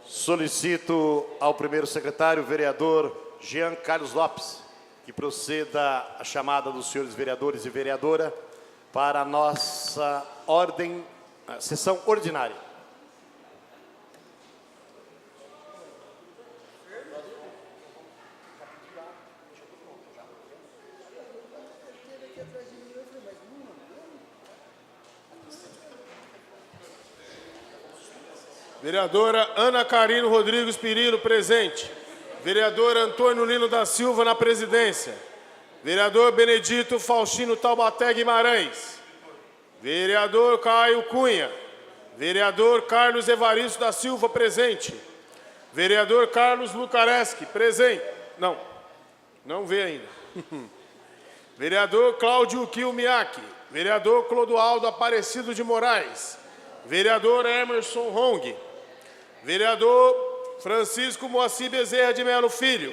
Solicito ao primeiro secretário, vereador Jean Carlos Lopes, que proceda a chamada dos senhores vereadores e vereadora para a nossa sessão ordinária. Vereadora Ana Carino Rodrigues Pirillo, presente. Vereador Antônio Lino da Silva, na presidência. Vereador Benedito Faustino Taubaté Guimarães. Vereador Caio Cunha. Vereador Carlos Evaristo da Silva, presente. Vereador Carlos Lucareschi, presente. Não vê ainda. Vereador Cláudio Kilmiak. Vereador Clodoaldo Aparecido de Moraes. Vereador Emerson Hong. Vereador Francisco Moacir Bezerra de Melo Filho.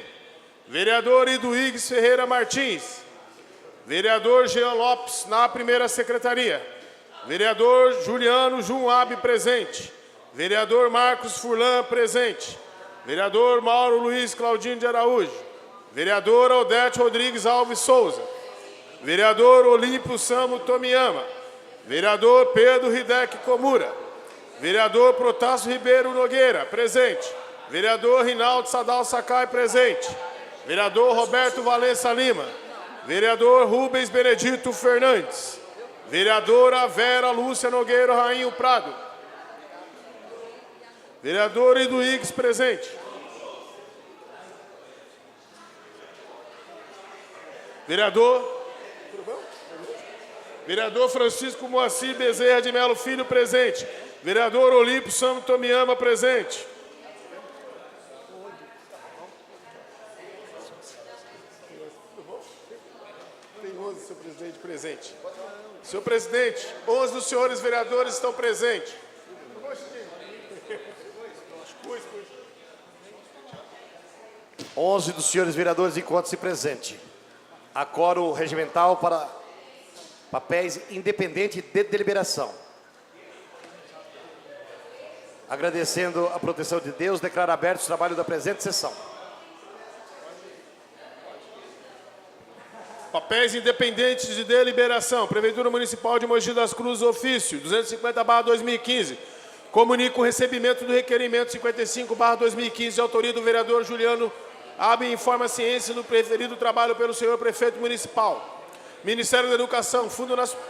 Vereador Iduígues Ferreira Martins. Vereador Jean Lopes, na primeira secretaria. Vereador Juliano Junab, presente. Vereador Marcos Furlan, presente. Vereador Mauro Luiz Claudino de Araújo. Vereador Odete Rodrigues Alves Souza. Vereador Olímpio Samo Tomiyama. Vereador Pedro Hideki Komura. Vereador Protássio Ribeiro Nogueira, presente. Vereador Rinaldo Sadal Sakai, presente. Vereador Roberto Valença Lima. Vereador Rubens Benedito Fernandes. Vereadora Vera Lúcia Nogueira Rainho Prado. Vereador Iduígues, presente. Vereador Francisco Moacir Bezerra de Melo Filho, presente. Vereador Olímpio Samo Tomiyama, presente. Tem 11, senhor presidente, presente. Senhor presidente, 11 dos senhores vereadores estão presentes. 11 dos senhores vereadores encontram-se presente. Acoro regimental para papéis independentes de deliberação. Agradecendo a proteção de Deus, declaro aberto o trabalho da presente sessão. Papéis independentes de deliberação. Prefeitura Municipal de Mogi das Cruzes, ofício 250/2015. Comunico o recebimento do requerimento 55/2015 de autoria do vereador Juliano Abe, informa a ciência do preferido trabalho pelo senhor prefeito municipal. Ministério da Educação, Fundo Nacional.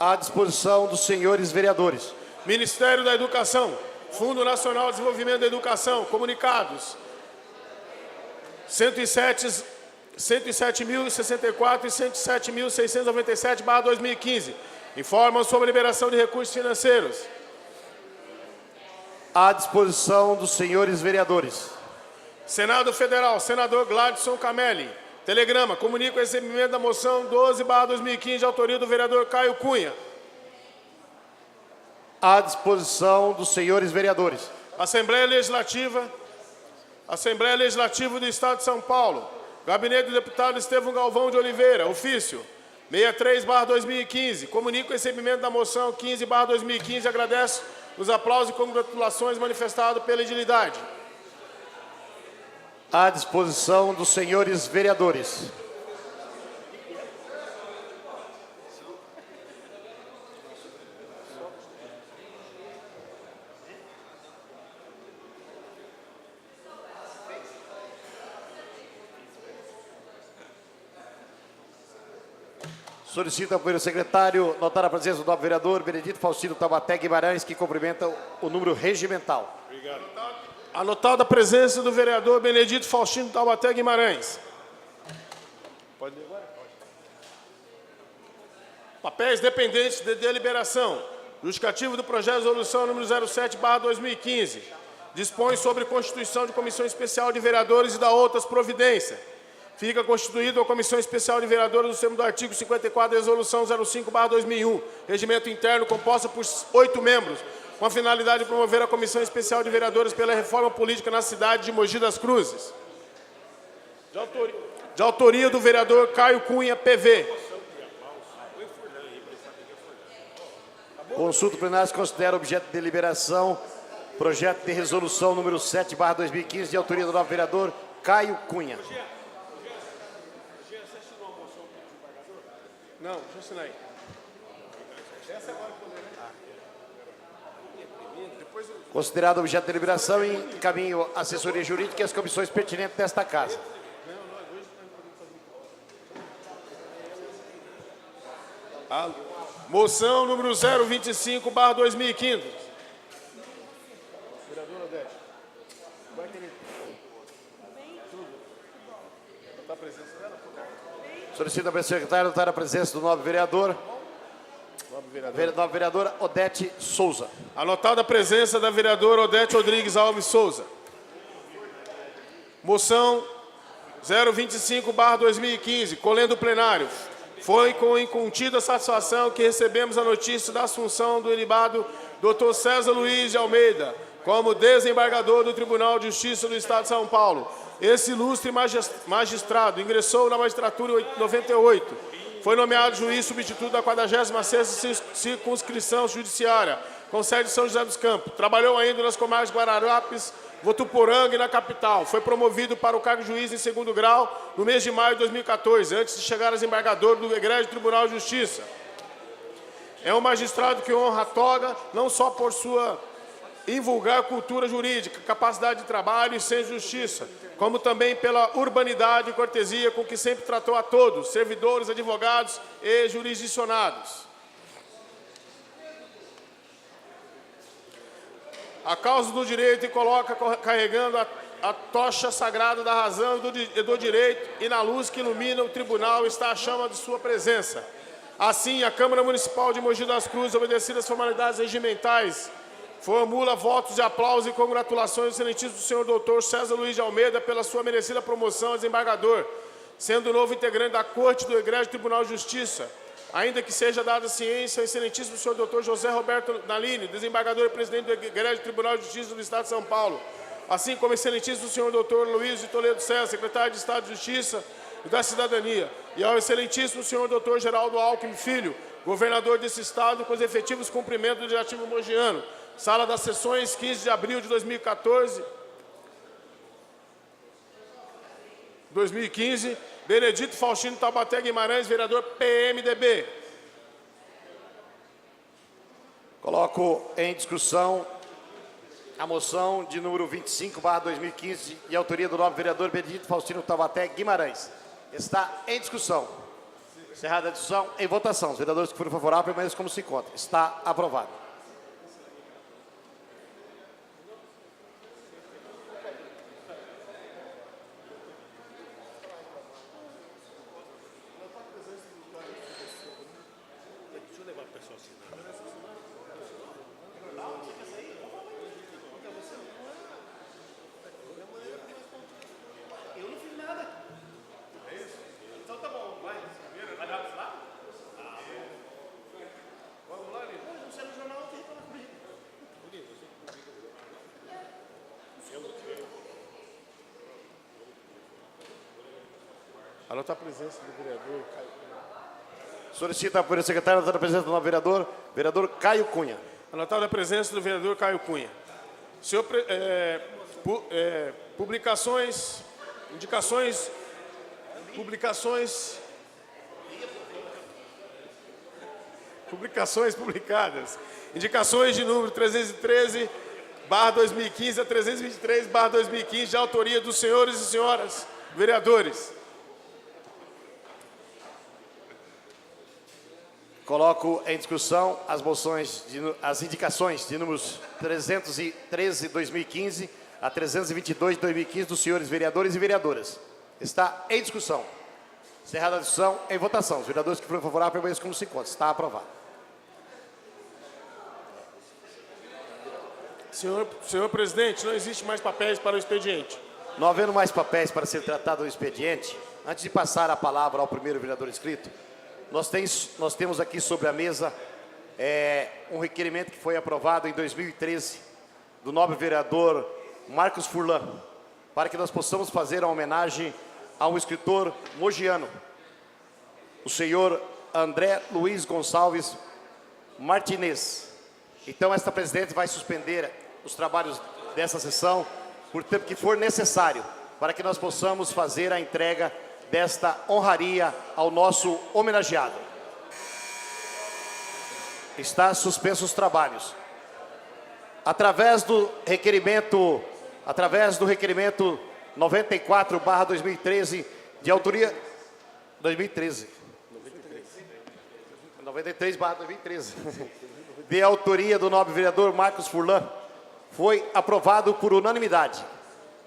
À disposição dos senhores vereadores. Ministério da Educação, Fundo Nacional de Desenvolvimento da Educação, comunicados 107.064 e 107.697/2015. Informam sobre a liberação de recursos financeiros. À disposição dos senhores vereadores. Senado Federal, senador Gladson Camelli. Telegrama, comunico o recebimento da moção 12/2015 de autoria do vereador Caio Cunha. À disposição dos senhores vereadores. Assembleia Legislativa do Estado de São Paulo. Gabinete do deputado Estevão Galvão de Oliveira, ofício 63/2015. Comunico o recebimento da moção 15/2015 e agradeço os aplausos e congratulações manifestados pela edilidade. À disposição dos senhores vereadores. Solicito ao primeiro secretário notar a presença do novo vereador Benedito Faustino Taubaté Guimarães, que cumprimenta o número regimental. Obrigado. Anotada a presença do vereador Benedito Faustino Taubaté Guimarães. Pode ler agora? Pode. Papéis dependentes de deliberação. Justificativo do projeto de resolução número 07/2015. Dispõe sobre constituição de comissão especial de vereadores e da outras providências. Fica constituída a Comissão Especial de Vereadores no termo do artigo 54 da Resolução 05/2001. Regimento interno composta por 8 membros, com a finalidade de promover a Comissão Especial de Vereadores pela reforma política na cidade de Mogi das Cruzes. De autoria do vereador Caio Cunha, PV. Consulta plenária se considera objeto de deliberação projeto de resolução número 7/2015, de autoria do novo vereador Caio Cunha. Não, deixa eu assinar aí. Considerado objeto de deliberação, encaminho a assessoria jurídica e as comissões pertinentes desta casa. A moção número 025/2015. Vereador Odete. Vai querer. Está a presença dela? Solicito a secretária notar a presença do novo vereador. Nova vereadora Odete Souza. Anotada a presença da vereadora Odete Rodrigues Alves Souza. Moção 025/2015, colhendo o plenário. Foi com incontida satisfação que recebemos a notícia da assunção do ilibado Dr. César Luiz de Almeida como desembargador do Tribunal de Justiça do Estado de São Paulo. Esse ilustre magistrado ingressou na magistratura em 98. Foi nomeado juiz substituto da 46ª circunscrição judiciária, com sede em São José dos Campos. Trabalhou ainda nas comarcas Guararapes, Votuporanga e na capital. Foi promovido para o cargo de juiz em segundo grau no mês de maio de 2014, antes de chegar a desembargador do Egrégio Tribunal de Justiça. É um magistrado que honra a toga, não só por sua invulgar cultura jurídica, capacidade de trabalho e senso de justiça, como também pela urbanidade e cortesia com que sempre tratou a todos, servidores, advogados e jurisdicionados. A causa do direito e coloca carregando a tocha sagrada da razão e do direito, e na luz que ilumina o tribunal está a chama de sua presença. Assim, a Câmara Municipal de Mogi das Cruzes, obedecidas as formalidades regimentais, formula votos de aplauso e congratulações ao excelentíssimo senhor doutor César Luiz de Almeida pela sua merecida promoção a desembargador, sendo o novo integrante da Corte do Egrégio Tribunal de Justiça. Ainda que seja dada ciência ao excelentíssimo senhor doutor José Roberto Nalini, desembargador e presidente do Egrégio Tribunal de Justiça do Estado de São Paulo, assim como o excelentíssimo senhor doutor Luiz de Toledo César, secretário de Estado de Justiça e da Cidadania, e ao excelentíssimo senhor doutor Geraldo Alckmin Filho, governador desse estado, com os efetivos cumprimentos do legislativo mogiano. Sala das Sessões, 15 de abril de 2015, Benedito Faustino Taubaté Guimarães, vereador PMDB. Coloco em discussão a moção de número 25/2015, de autoria do novo vereador Benedito Faustino Taubaté Guimarães. Está em discussão. Encerrada a discussão, em votação. Os vereadores que forem favoráveis permaneçam como se encontram. Está aprovado. Anota a presença do vereador Caio Cunha. Solicita por secretário a presença do novo vereador Caio Cunha. Anotada a presença do vereador Caio Cunha. Senhor, publicações, indicações, publicações publicadas. Indicações de número 313/2015 a 323/2015, de autoria dos senhores e senhoras vereadores. Coloco em discussão as indicações de números 313/2015 a 322/2015 dos senhores vereadores e vereadoras. Está em discussão. Encerrada a discussão, em votação. Os vereadores que forem favoráveis permaneçam como se encontram. Está aprovado. Senhor presidente, não existe mais papéis para o expediente. Não havendo mais papéis para ser tratado no expediente, antes de passar a palavra ao primeiro vereador inscrito, nós temos aqui sobre a mesa um requerimento que foi aprovado em 2013 do nobre vereador Marcos Furlan, para que nós possamos fazer uma homenagem a um escritor mogiano, o senhor André Luiz Gonçalves Martinez. Então, esta presidente vai suspender os trabalhos dessa sessão por tempo que for necessário, para que nós possamos fazer a entrega desta honraria ao nosso homenageado. Está suspenso os trabalhos. Através do requerimento 94/2013, de autoria 93/2013, de autoria do nobre vereador Marcos Furlan, foi aprovado por unanimidade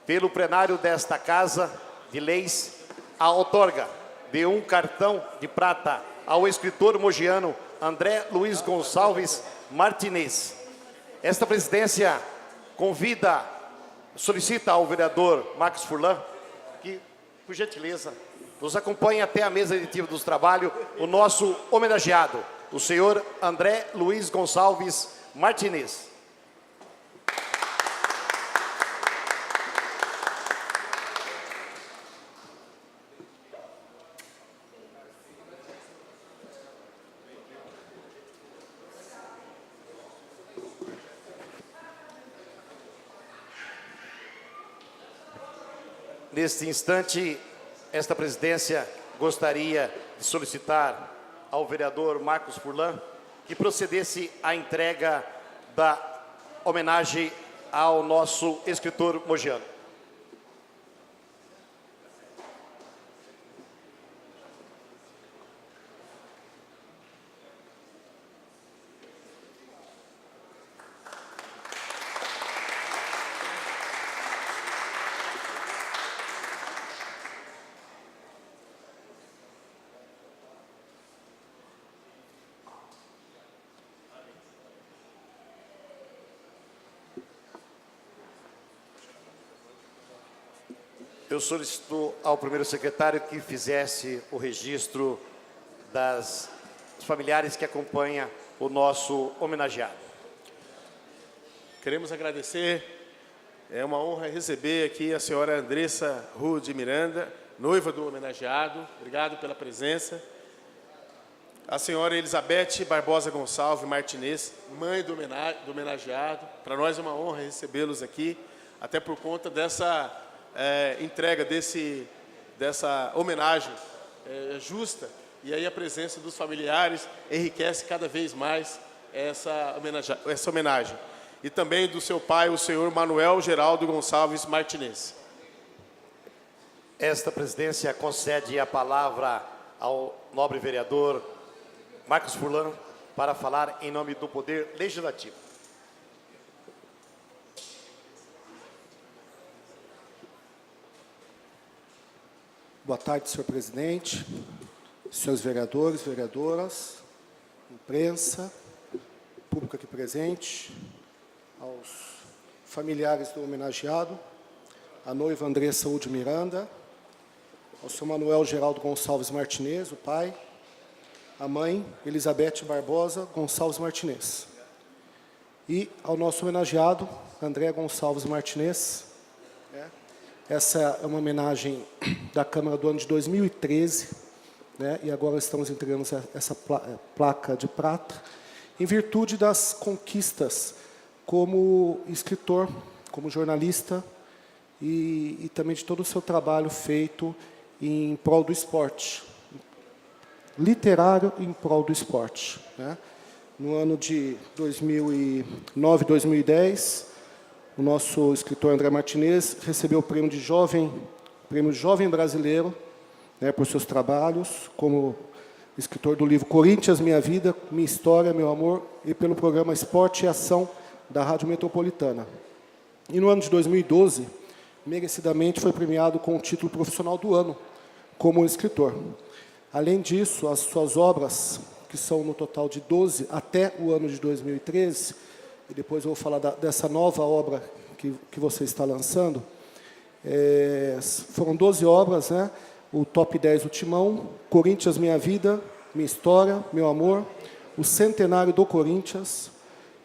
pelo plenário desta Casa de Leis a outorga de um cartão de prata ao escritor mogiano André Luiz Gonçalves Martinez. Esta presidência solicita ao vereador Marcos Furlan que, por gentileza, nos acompanhe até a mesa diretiva dos trabalhos o nosso homenageado, o senhor André Luiz Gonçalves Martinez. Neste instante, esta presidência gostaria de solicitar ao vereador Marcos Furlan que procedesse à entrega da homenagem ao nosso escritor mogiano. Eu solicito ao primeiro secretário que fizesse o registro dos familiares que acompanham o nosso homenageado. Queremos agradecer, é uma honra receber aqui a senhora Andressa Rua de Miranda, noiva do homenageado. Obrigado pela presença. A senhora Elizabeth Barbosa Gonçalves Martinez, mãe do homenageado. Para nós é uma honra recebê-los aqui, até por conta dessa entrega dessa homenagem justa, e aí a presença dos familiares enriquece cada vez mais essa homenagem. E também do seu pai, o senhor Manuel Geraldo Gonçalves Martinez. Esta presidência concede a palavra ao nobre vereador Marcos Furlan para falar em nome do Poder Legislativo. Boa tarde, senhor presidente, senhores vereadores, vereadoras, imprensa, público aqui presente, aos familiares do homenageado, a noiva Andressa Ude Miranda, ao senhor Manuel Geraldo Gonçalves Martinez, o pai, a mãe Elizabeth Barbosa Gonçalves Martinez, e ao nosso homenageado André Gonçalves Martinez. Essa é uma homenagem da Câmara do ano de 2013, né, e agora estamos entregando essa placa de prata, em virtude das conquistas como escritor, como jornalista, e também de todo o seu trabalho feito em prol do esporte, literário em prol do esporte, né. No ano de 2009, 2010, o nosso escritor André Martinez recebeu o prêmio Jovem Brasileiro, né, por seus trabalhos, como escritor do livro Corinthians, Minha Vida, Minha História, Meu Amor, e pelo programa Esporte e Ação da Rádio Metropolitana. E no ano de 2012, merecidamente foi premiado com o título profissional do ano como escritor. Além disso, as suas obras, que são no total de 12 até o ano de 2013, e depois eu vou falar dessa nova obra que você está lançando, foram 12 obras, né? O Top 10 do Timão, Corinthians, Minha Vida, Minha História, Meu Amor, o Centenário do Corinthians,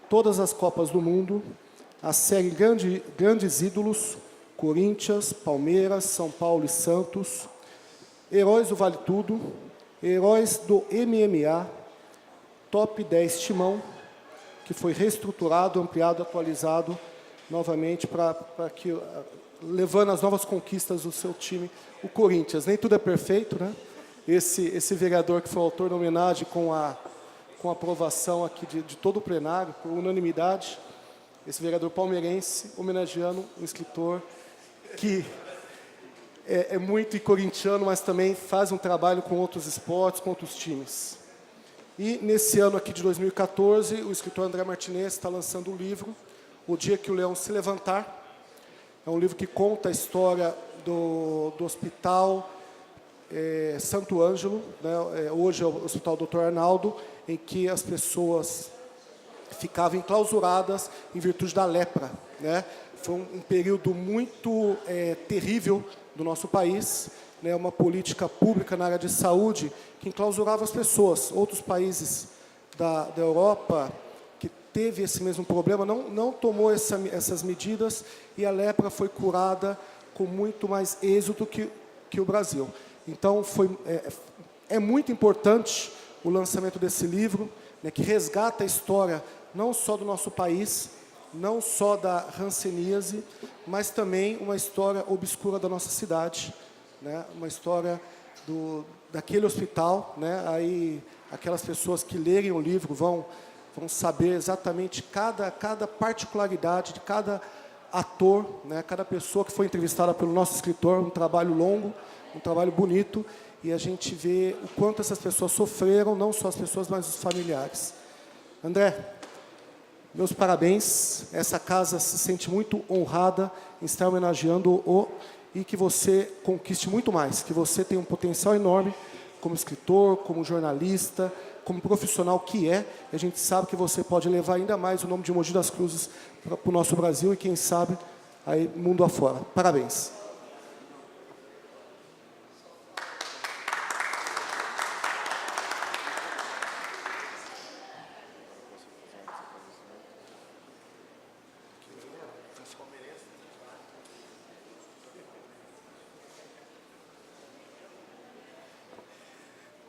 todas as Copas do Mundo, a série Grandes Ídolos, Corinthians, Palmeiras, São Paulo e Santos, Heróis do Vale Tudo, Heróis do MMA, Top 10 Timão, que foi reestruturado, ampliado, atualizado novamente para que, levando as novas conquistas do seu time, o Corinthians. Nem tudo é perfeito, né? Esse vereador que foi autor da homenagem com a aprovação aqui de todo o plenário, por unanimidade, esse vereador palmeirense, homenageando um escritor que é muito corintiano, mas também faz um trabalho com outros esportes, com outros times. E nesse ano aqui de 2014, o escritor André Martinez está lançando um livro, O Dia que o Leão se Levantar. É um livro que conta a história do hospital Santo Ângelo, né? Hoje é o Hospital Dr. Arnaldo, em que as pessoas ficavam enclausuradas em virtude da lepra, né? Foi um período muito terrível do nosso país, né? Uma política pública na área de saúde que enclausurava as pessoas. Outros países da Europa que teve esse mesmo problema não tomou essas medidas e a lepra foi curada com muito mais êxito que o Brasil. Então, é muito importante o lançamento desse livro, né, que resgata a história não só do nosso país, não só da hanseníase, mas também uma história obscura da nossa cidade, né, uma história daquele hospital, né, aí aquelas pessoas que lerem o livro vão saber exatamente cada particularidade de cada ator, né, cada pessoa que foi entrevistada pelo nosso escritor, um trabalho longo, um trabalho bonito, e a gente vê o quanto essas pessoas sofreram, não só as pessoas, mas os familiares. André, meus parabéns. Essa casa se sente muito honrada em estar homenageando-o e que você conquiste muito mais, que você tem um potencial enorme como escritor, como jornalista, como profissional que é, e a gente sabe que você pode levar ainda mais o nome de Mogi das Cruzes para o nosso Brasil e, quem sabe, aí mundo afora. Parabéns.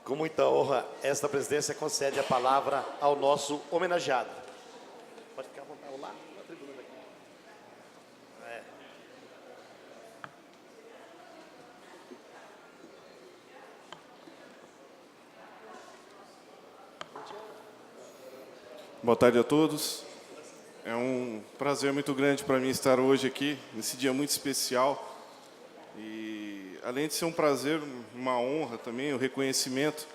Com muita honra, esta presidência concede a palavra ao nosso homenageado. Pode ficar à vontade lá na tribuna daqui. Boa tarde a todos. É um prazer muito grande para mim estar hoje aqui, nesse dia muito especial. E, além de ser um prazer, uma honra também, o reconhecimento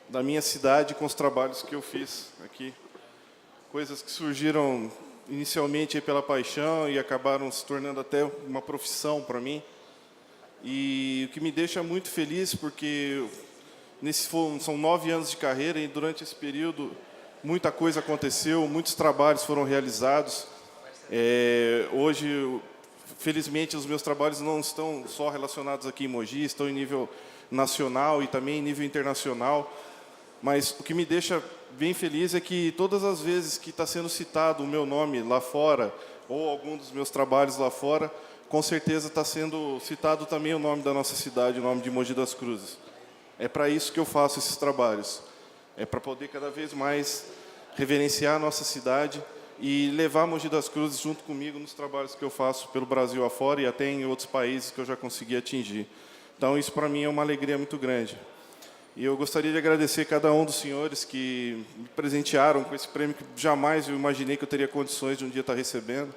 da minha cidade com os trabalhos que eu fiz aqui. Coisas que surgiram inicialmente pela paixão e acabaram se tornando até uma profissão para mim. E o que me deixa muito feliz, porque são 9 anos de carreira e durante esse período muita coisa aconteceu, muitos trabalhos foram realizados. Hoje, felizmente, os meus trabalhos não estão só relacionados aqui em Mogi, estão em nível nacional e também em nível internacional. Mas o que me deixa bem feliz é que todas as vezes que está sendo citado o meu nome lá fora, ou algum dos meus trabalhos lá fora, com certeza está sendo citado também o nome da nossa cidade, o nome de Mogi das Cruzes. É para isso que eu faço esses trabalhos. É para poder cada vez mais reverenciar a nossa cidade e levar Mogi das Cruzes junto comigo nos trabalhos que eu faço pelo Brasil afora e até em outros países que eu já consegui atingir. Então, isso para mim é uma alegria muito grande. E eu gostaria de agradecer cada um dos senhores que me presentearam com esse prêmio que jamais eu imaginei que eu teria condições de um dia estar recebendo.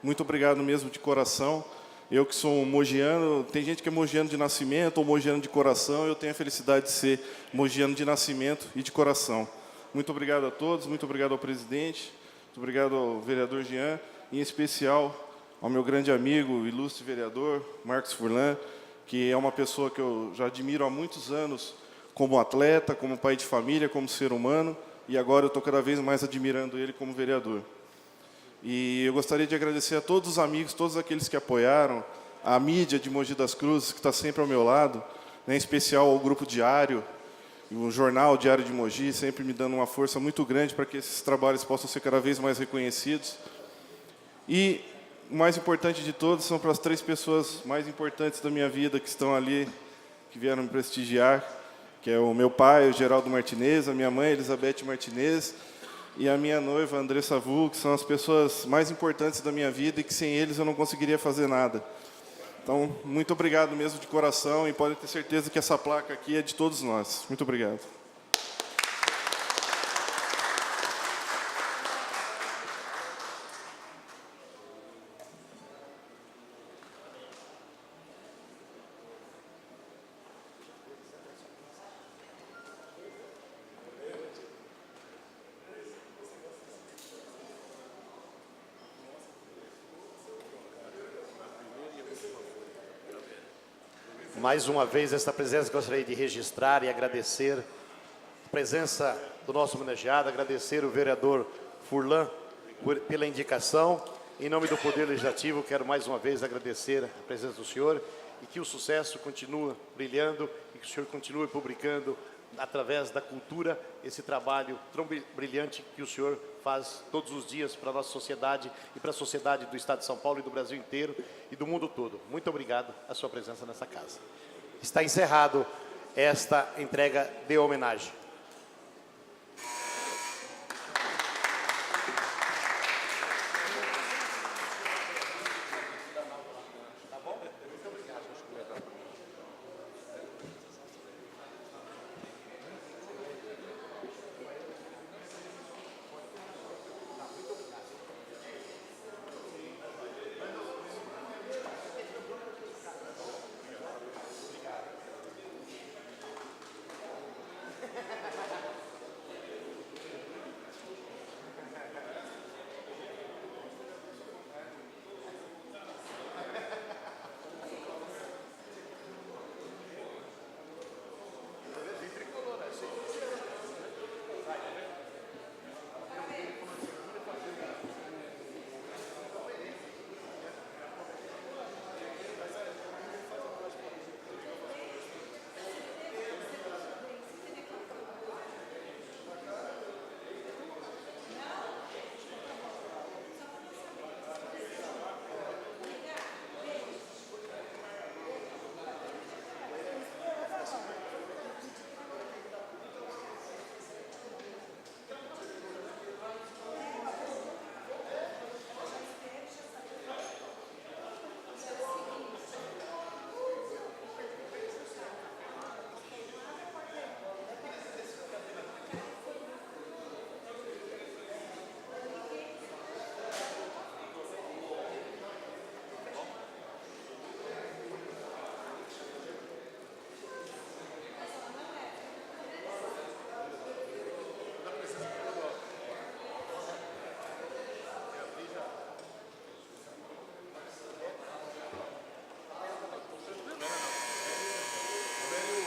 Muito obrigado mesmo de coração. Eu que sou um mogiano, tem gente que é mogiano de nascimento ou mogiano de coração, eu tenho a felicidade de ser mogiano de nascimento e de coração. Muito obrigado a todos, muito obrigado ao presidente, muito obrigado ao vereador Jean, e em especial ao meu grande amigo, ilustre vereador, Marcos Furlan, que é uma pessoa que eu já admiro há muitos anos como atleta, como pai de família, como ser humano, e agora eu estou cada vez mais admirando ele como vereador. E eu gostaria de agradecer a todos os amigos, todos aqueles que apoiaram, a mídia de Mogi das Cruzes, que está sempre ao meu lado, né, em especial ao Grupo Diário, o jornal Diário de Mogi, sempre me dando uma força muito grande para que esses trabalhos possam ser cada vez mais reconhecidos. E o mais importante de todos são para as 3 pessoas mais importantes da minha vida que estão ali, que vieram me prestigiar, que é o meu pai, o Geraldo Martinez, a minha mãe, Elizabeth Martinez, e a minha noiva, Andressa Vu, que são as pessoas mais importantes da minha vida e que sem eles eu não conseguiria fazer nada. Então, muito obrigado mesmo de coração e podem ter certeza que essa placa aqui é de todos nós. Muito obrigado. Mais uma vez, esta presença gostaria de registrar e agradecer a presença do nosso homenageado, agradecer o vereador Furlan pela indicação. Em nome do Poder Legislativo, quero mais uma vez agradecer a presença do senhor e que o sucesso continue brilhando e que o senhor continue publicando através da cultura esse trabalho tão brilhante que o senhor faz todos os dias para a nossa sociedade e para a sociedade do Estado de São Paulo e do Brasil inteiro e do mundo todo. Muito obrigado a sua presença nessa casa. Está encerrado esta entrega de homenagem.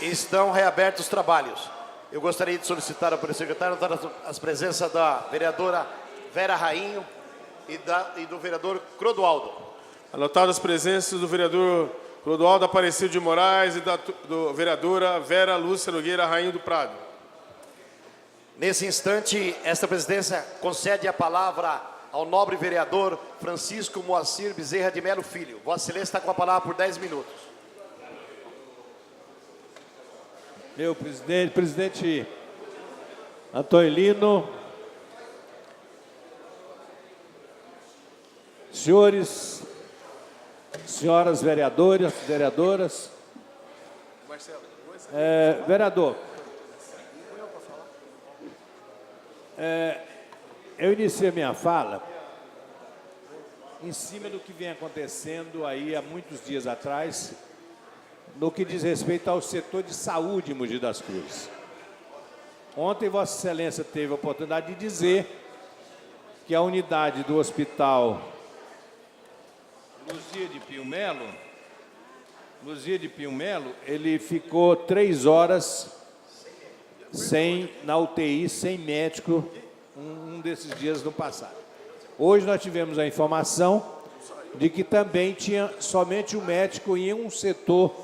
Estão reabertos os trabalhos. Eu gostaria de solicitar ao secretário as presenças da vereadora Vera Rainho e do vereador Clodoaldo. Anotadas as presenças do vereador Clodoaldo Aparecido de Moraes e da vereadora Vera Lúcia Nogueira Rainho do Prado. Nesse instante, esta presidência concede a palavra ao nobre vereador Francisco Moacir Bezerra de Melo Filho. Vossa Excelência está com a palavra por 10 minutos. Meu presidente Antônio Lino, senhores, senhoras vereadoras, vereador, eu iniciei a minha fala em cima do que vem acontecendo aí há muitos dias atrás, no que diz respeito ao setor de saúde em Mogi das Cruzes. Ontem, Vossa Excelência teve a oportunidade de dizer que a unidade do Hospital Luzia de Pio Melo, ele ficou 3 horas na UTI, sem médico, um desses dias no passado. Hoje nós tivemos a informação de que também tinha somente um médico em um setor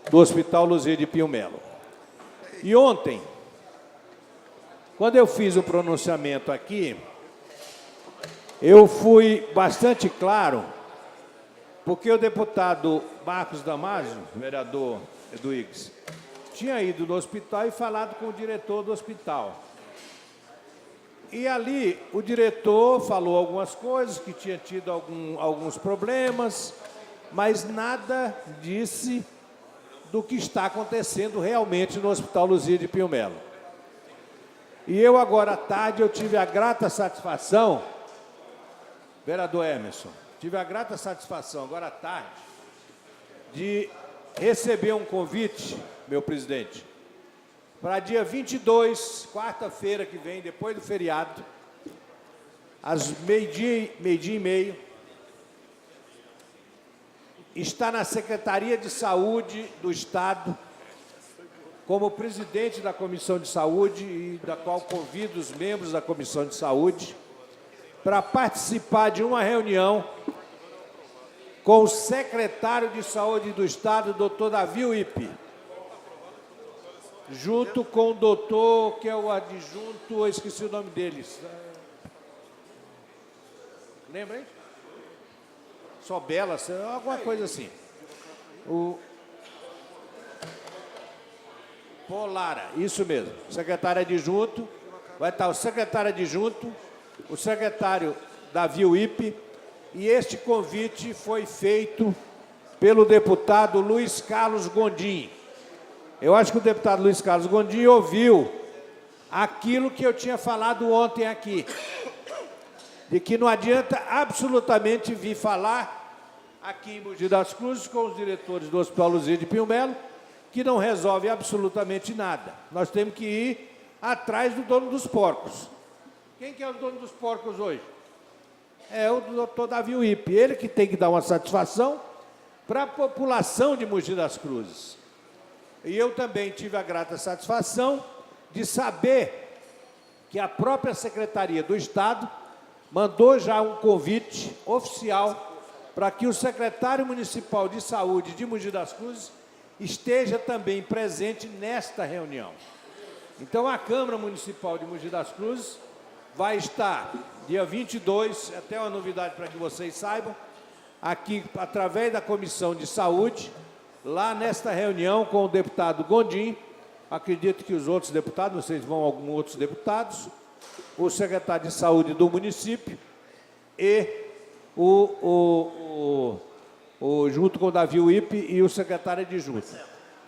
do Hospital Luzia de Pio Melo. E ontem, quando eu fiz o pronunciamento aqui, eu fui bastante claro, porque o deputado Marcos Damasio, vereador Edu Igues, tinha ido no hospital e falado com o diretor do hospital. E ali o diretor falou algumas coisas, que tinha tido alguns problemas, mas nada disse do que está acontecendo realmente no Hospital Luzia de Pinho Melo. E eu agora à tarde eu tive a grata satisfação, vereador Emerson, tive a grata satisfação agora à tarde de receber um convite, meu presidente, para dia 22, quarta-feira que vem, depois do feriado, às meio-dia e meio, está na Secretaria de Saúde do Estado, como presidente da Comissão de Saúde, e da qual convido os membros da Comissão de Saúde, para participar de uma reunião com o secretário de Saúde do Estado, doutor Davi Uip, junto com o doutor, que é o adjunto, eu esqueci o nome deles. Lembra, hein? Sobela, alguma coisa assim. O Polara, isso mesmo. Secretário adjunto, vai estar o secretário adjunto, o secretário Davi Uip, e este convite foi feito pelo deputado Luiz Carlos Gondim. Eu acho que o deputado Luiz Carlos Gondim ouviu aquilo que eu tinha falado ontem aqui, de que não adianta absolutamente vir falar aqui em Mogi das Cruzes com os diretores do Hospital Luzia de Pinho Melo, que não resolve absolutamente nada. Nós temos que ir atrás do dono dos porcos. Quem que é o dono dos porcos hoje? É o doutor Davi Uip, ele que tem que dar uma satisfação para a população de Mogi das Cruzes. E eu também tive a grata satisfação de saber que a própria Secretaria do Estado mandou já um convite oficial para que o secretário municipal de saúde de Mogi das Cruzes esteja também presente nesta reunião. Então, a Câmara Municipal de Mogi das Cruzes vai estar, dia 22, até uma novidade para que vocês saibam, aqui, através da Comissão de Saúde, lá nesta reunião com o deputado Gondim, acredito que os outros deputados, não sei se vão alguns outros deputados, o secretário de Saúde do município e junto com o Davi Uip e o secretário adjunto.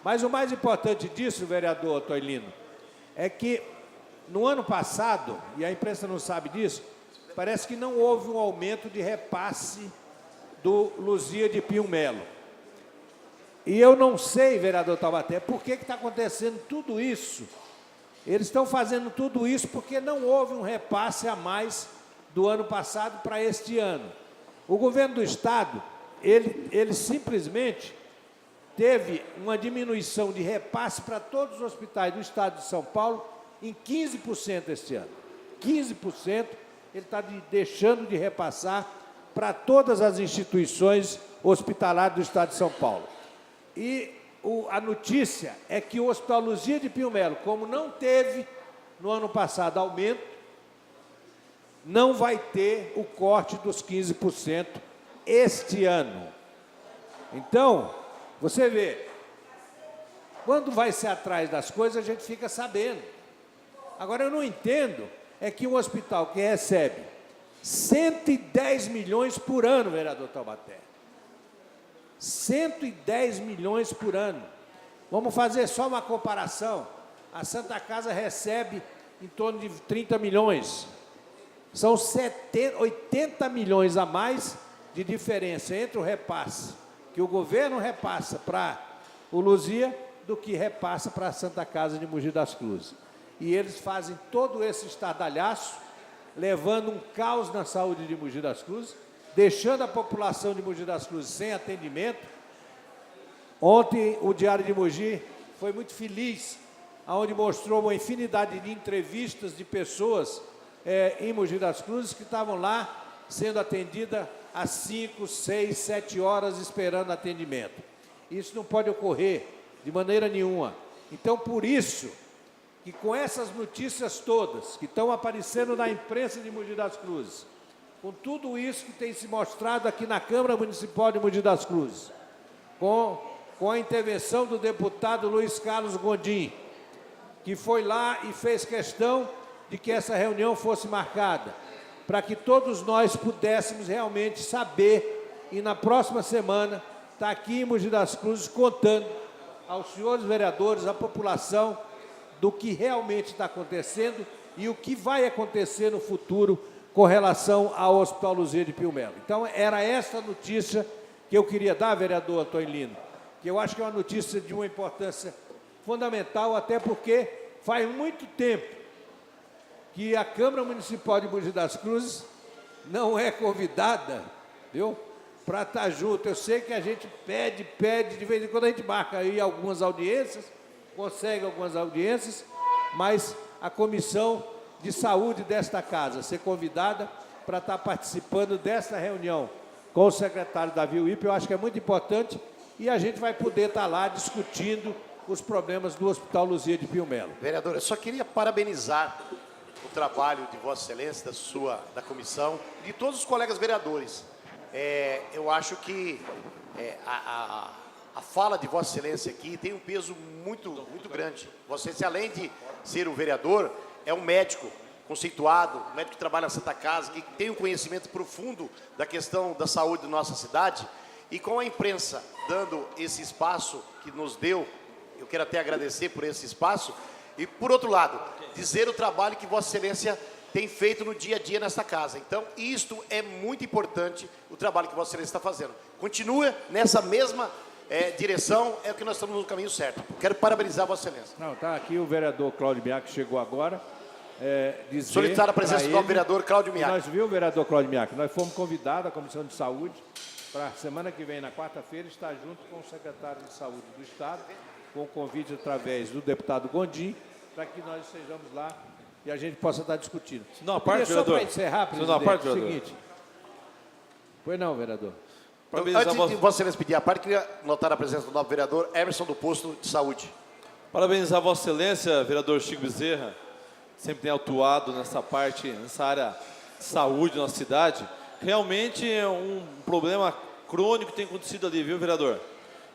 Mas o mais importante disso, vereador Toilino, é que no ano passado, e a imprensa não sabe disso, parece que não houve um aumento de repasse do Luzia de Pinho Melo. E eu não sei, vereador Taubaté, por que está acontecendo tudo isso. Eles estão fazendo tudo isso porque não houve um repasse a mais do ano passado para este ano. O governo do Estado, ele simplesmente teve uma diminuição de repasse para todos os hospitais do Estado de São Paulo em 15% este ano. 15% ele está deixando de repassar para todas as instituições hospitalares do Estado de São Paulo. E a notícia é que o Hospital Luzia de Pinho Melo, como não teve no ano passado aumento, não vai ter o corte dos 15% este ano. Então, você vê, quando vai ser atrás das coisas, a gente fica sabendo. Agora, eu não entendo, é que um hospital que recebe 110 milhões por ano, vereador Taubaté, 110 milhões por ano. Vamos fazer só uma comparação. A Santa Casa recebe em torno de 30 milhões. São 80 milhões a mais de diferença entre o repasse que o governo repassa para o Luzia do que repassa para a Santa Casa de Mogi das Cruzes. E eles fazem todo esse estardalhaço, levando um caos na saúde de Mogi das Cruzes, deixando a população de Mogi das Cruzes sem atendimento. Ontem, o Diário de Mogi foi muito feliz, onde mostrou uma infinidade de entrevistas de pessoas em Mogi das Cruzes que estavam lá sendo atendidas há 5, 6, 7 horas esperando atendimento. Isso não pode ocorrer de maneira nenhuma. Então, por isso, que com essas notícias todas que estão aparecendo na imprensa de Mogi das Cruzes, com tudo isso que tem se mostrado aqui na Câmara Municipal de Mogi das Cruzes, com com a intervenção do deputado Luiz Carlos Gondim, que foi lá e fez questão de que essa reunião fosse marcada, para que todos nós pudéssemos realmente saber e na próxima semana estar aqui em Mogi das Cruzes contando aos senhores vereadores, à população, do que realmente está acontecendo e o que vai acontecer no futuro com relação ao Hospital Luzia de Pio Melo. Então, era essa notícia que eu queria dar, vereador Antônio Lino, que eu acho que é uma notícia de uma importância fundamental, até porque faz muito tempo que a Câmara Municipal de Mogi das Cruzes não é convidada, viu, para estar junto. Eu sei que a gente pede, de vez em quando a gente marca aí algumas audiências, consegue algumas audiências, mas a Comissão de Saúde desta casa ser convidada para estar participando dessa reunião com o secretário Davi Wipp, eu acho que é muito importante e a gente vai poder estar lá discutindo os problemas do Hospital Luzia de Pio Melo. Vereador, eu só queria parabenizar o trabalho de Vossa Excelência, da comissão, de todos os colegas vereadores. Eu acho que a fala de Vossa Excelência aqui tem um peso muito grande. Vossa Excelência, além de ser um vereador, é um médico conceituado, um médico que trabalha na Santa Casa, que tem um conhecimento profundo da questão da saúde da nossa cidade, e com a imprensa dando esse espaço que nos deu, eu quero até agradecer por esse espaço, e por outro lado, dizer o trabalho que Vossa Excelência tem feito no dia a dia nesta casa. Então, isto é muito importante, o trabalho que Vossa Excelência está fazendo. Continua nessa mesma direção, é o que nós estamos no caminho certo. Quero parabenizar Vossa Excelência. Não, está aqui o vereador Cláudio Miak, que chegou agora. Solicitar a presença do novo vereador Cláudio Miak. Nós vimos o vereador Cláudio Miak, nós fomos convidados, a Comissão de Saúde, para a semana que vem, na quarta-feira, estar junto com o secretário de Saúde do Estado, com o convite através do deputado Gondim, para que nós estejamos lá e a gente possa estar discutindo. Não, a parte, só vereador. para encerrar, presidente, a parte, o vereador. seguinte. Pois não, vereador. Antes de Vossa Excelência pedir a parte, queria notar a presença do novo vereador Emerson do Posto de Saúde. Parabenizar Vossa Excelência, vereador Chico Bezerra, sempre tem atuado nessa parte, nessa área de saúde da nossa cidade. Realmente é um problema crônico que tem acontecido ali, viu, vereador?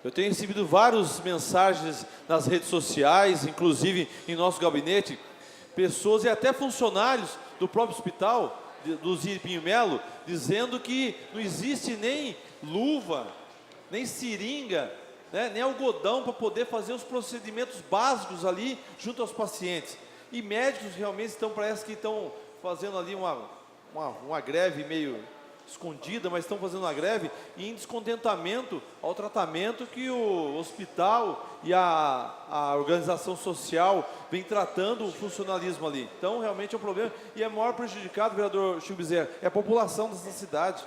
Eu tenho recebido várias mensagens nas redes sociais, inclusive em nosso gabinete, pessoas e até funcionários do próprio hospital, do Luzia de Pio Melo, dizendo que não existe nem luva, nem seringa, né, nem algodão para poder fazer os procedimentos básicos ali junto aos pacientes. E médicos realmente parece que estão fazendo ali uma greve meio escondida, mas estão fazendo uma greve em descontentamento ao tratamento que o hospital e a organização social vem tratando o funcionalismo ali. Então, realmente é um problema. E é maior prejudicado, vereador Chico Bezerra, é a população dessa cidade,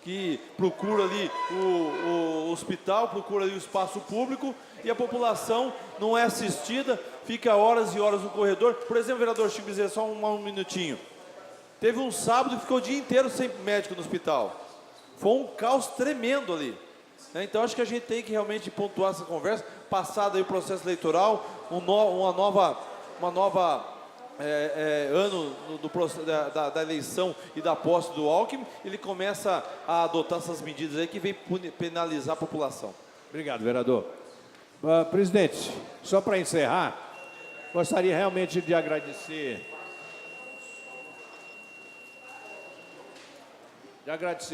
que procura ali o hospital, procura ali o espaço público, e a população não é assistida, fica horas e horas no corredor. Por exemplo, vereador Chico Bezerra, só um minutinho. Teve um sábado que ficou o dia inteiro sem médico no hospital. Foi um caos tremendo ali. Então, acho que a gente tem que realmente pontuar essa conversa, passado aí o processo eleitoral, uma nova ano da eleição e da posse do Alckmin, ele começa a adotar essas medidas aí que vem penalizar a população. Obrigado, vereador. Presidente, só para encerrar, gostaria realmente de agradecer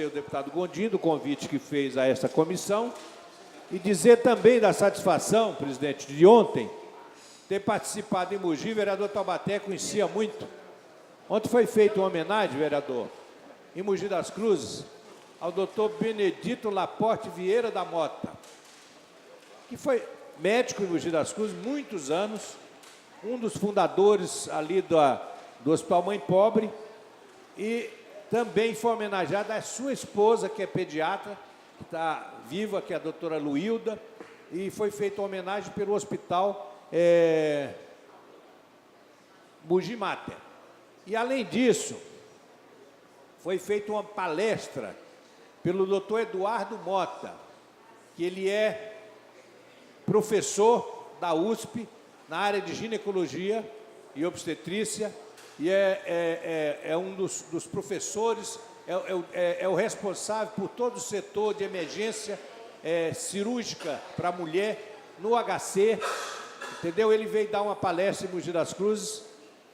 o deputado Gondim do convite que fez a esta comissão e dizer também da satisfação, presidente, de ontem ter participado em Mogi. Vereador Taubaté conhecia muito. Ontem foi feita uma homenagem, vereador, em Mogi das Cruzes, ao doutor Benedito Laporte Vieira da Mota, que foi médico em Mogi das Cruzes muitos anos, um dos fundadores ali do Hospital Mãe Pobre, e também foi homenageada a sua esposa, que é pediatra, que está viva, que é a doutora Luilda, e foi feita uma homenagem pelo hospital Mogi Mater. E, além disso, foi feita uma palestra pelo doutor Eduardo Mota, que ele é professor da USP na área de ginecologia e obstetrícia, e é um dos professores, é o responsável por todo o setor de emergência cirúrgica para a mulher no HC, entendeu? Ele veio dar uma palestra em Mogi das Cruzes,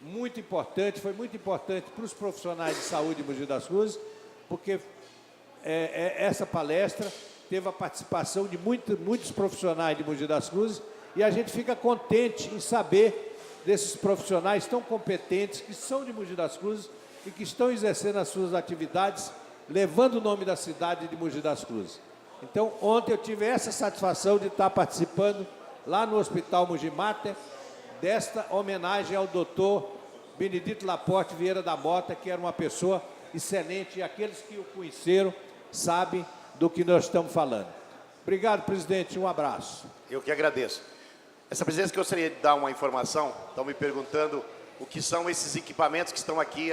muito importante, foi muito importante para os profissionais de saúde de Mogi das Cruzes, porque essa palestra teve a participação de muitos profissionais de Mogi das Cruzes, e a gente fica contente em saber desses profissionais tão competentes que são de Mogi das Cruzes e que estão exercendo as suas atividades, levando o nome da cidade de Mogi das Cruzes. Então, ontem eu tive essa satisfação de estar participando lá no Hospital Mogi Mater desta homenagem ao doutor Benedito Laporte Vieira da Mota, que era uma pessoa excelente, e aqueles que o conheceram sabem do que nós estamos falando. Obrigado, presidente, um abraço. Eu que agradeço. Essa presidência, gostaria de dar uma informação. Estão me perguntando o que são esses equipamentos que estão aqui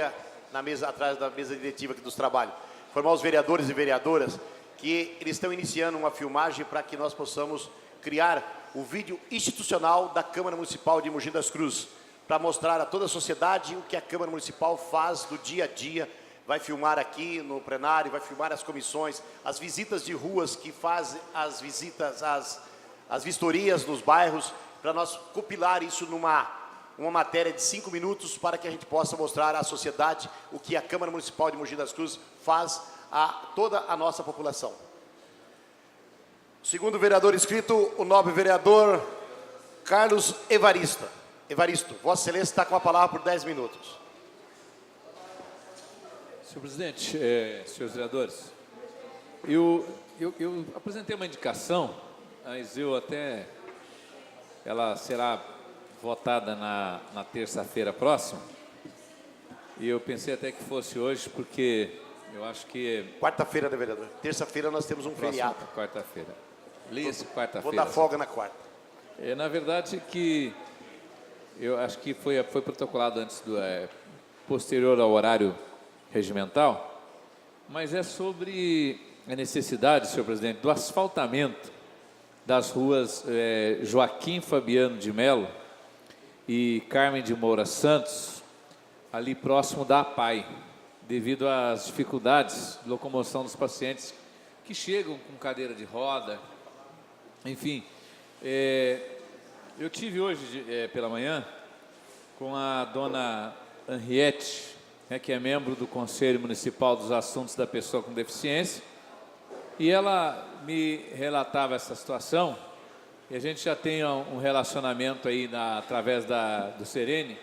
na mesa, atrás da mesa diretiva aqui dos trabalhos. Informar os vereadores e vereadoras que eles estão iniciando uma filmagem para que nós possamos criar o vídeo institucional da Câmara Municipal de Mogi das Cruzes, para mostrar a toda a sociedade o que a Câmara Municipal faz do dia a dia. Vai filmar aqui no plenário, vai filmar as comissões, as visitas de ruas que fazem as visitas, as vistorias nos bairros, para nós compilar isso numa matéria de 5 minutos, para que a gente possa mostrar à sociedade o que a Câmara Municipal de Mogi das Cruzes faz a toda a nossa população. Segundo vereador inscrito, o nobre vereador Carlos Evaristo. Evaristo, Vossa Excelência está com a palavra por 10 minutos. Senhor presidente, senhores vereadores, eu apresentei uma indicação, mas ela será votada na terça-feira próxima, e eu pensei até que fosse hoje, porque eu acho que... Quarta-feira, né, vereador? Terça-feira nós temos um feriado. Quarta-feira. Leia-se quarta-feira. Vou dar folga na quarta. Na verdade, que eu acho que foi protocolado antes posterior ao horário regimental, mas é sobre a necessidade, senhor presidente, do asfaltamento das ruas Joaquim Fabiano de Melo e Carmen de Moura Santos, ali próximo da APAI, devido às dificuldades de locomoção dos pacientes que chegam com cadeira de roda, enfim. Eu tive hoje pela manhã com a dona Henriette, que é membro do Conselho Municipal dos Assuntos da Pessoa com Deficiência, e ela me relatava essa situação, e a gente já tem um relacionamento aí através do Serene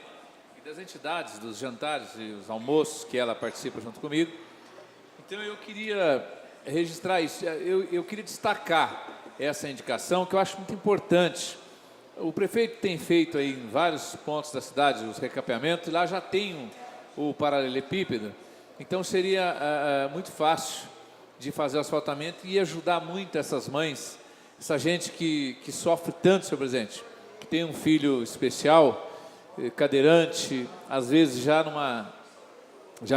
e das entidades, dos jantares e os almoços que ela participa junto comigo. Então eu queria registrar isso, eu queria destacar essa indicação, que eu acho muito importante. O prefeito tem feito aí em vários pontos da cidade os recapeamentos, e lá já tem o paralelepípedo, então seria muito fácil de fazer o asfaltamento e ajudar muito essas mães, essa gente que sofre tanto, senhor presidente, que tem um filho especial, cadeirante, às vezes já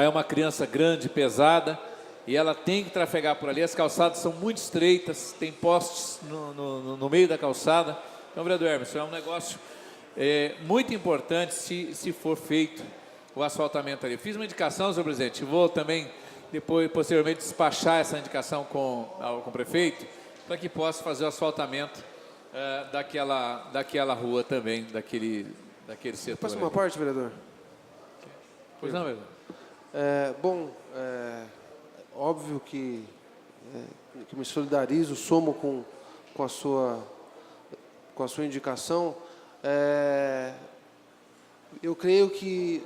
é uma criança grande, pesada, e ela tem que trafegar por ali. As calçadas são muito estreitas, tem postes no meio da calçada. Então, vereador Hermes, é um negócio muito importante se for feito o asfaltamento ali. Eu fiz uma indicação, senhor presidente, vou também, posteriormente, despachar essa indicação com o prefeito, para que possa fazer o asfaltamento daquela rua também, daquele setor. Posso uma parte, vereador? Pois não, vereador. Óbvio que me solidarizo, somo com a sua indicação. Eu creio que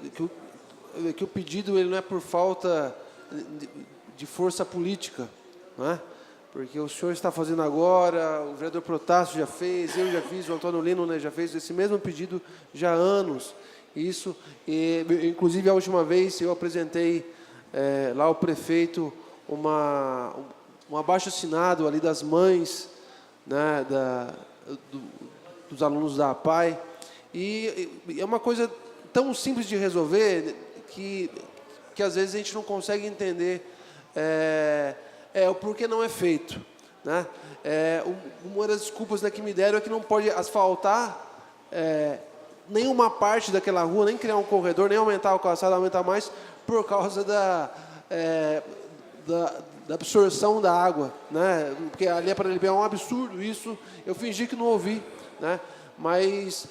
o pedido ele não é por falta de força política, não é? Porque o senhor está fazendo agora, o vereador Protásio já fez, eu já fiz, o Antônio Lino, né, já fez esse mesmo pedido já há anos. Isso, inclusive a última vez eu apresentei lá ao prefeito um abaixo-assinado ali das mães, né, dos alunos da APAI, e é uma coisa tão simples de resolver que às vezes a gente não consegue entender o porquê não é feito, né? Uma das desculpas que me deram é que não pode asfaltar nenhuma parte daquela rua, nem criar um corredor, nem aumentar o calçado, aumentar mais, por causa da da absorção da água, né? Porque ali é para liberar um absurdo isso. Eu fingi que não ouvi, né? Mas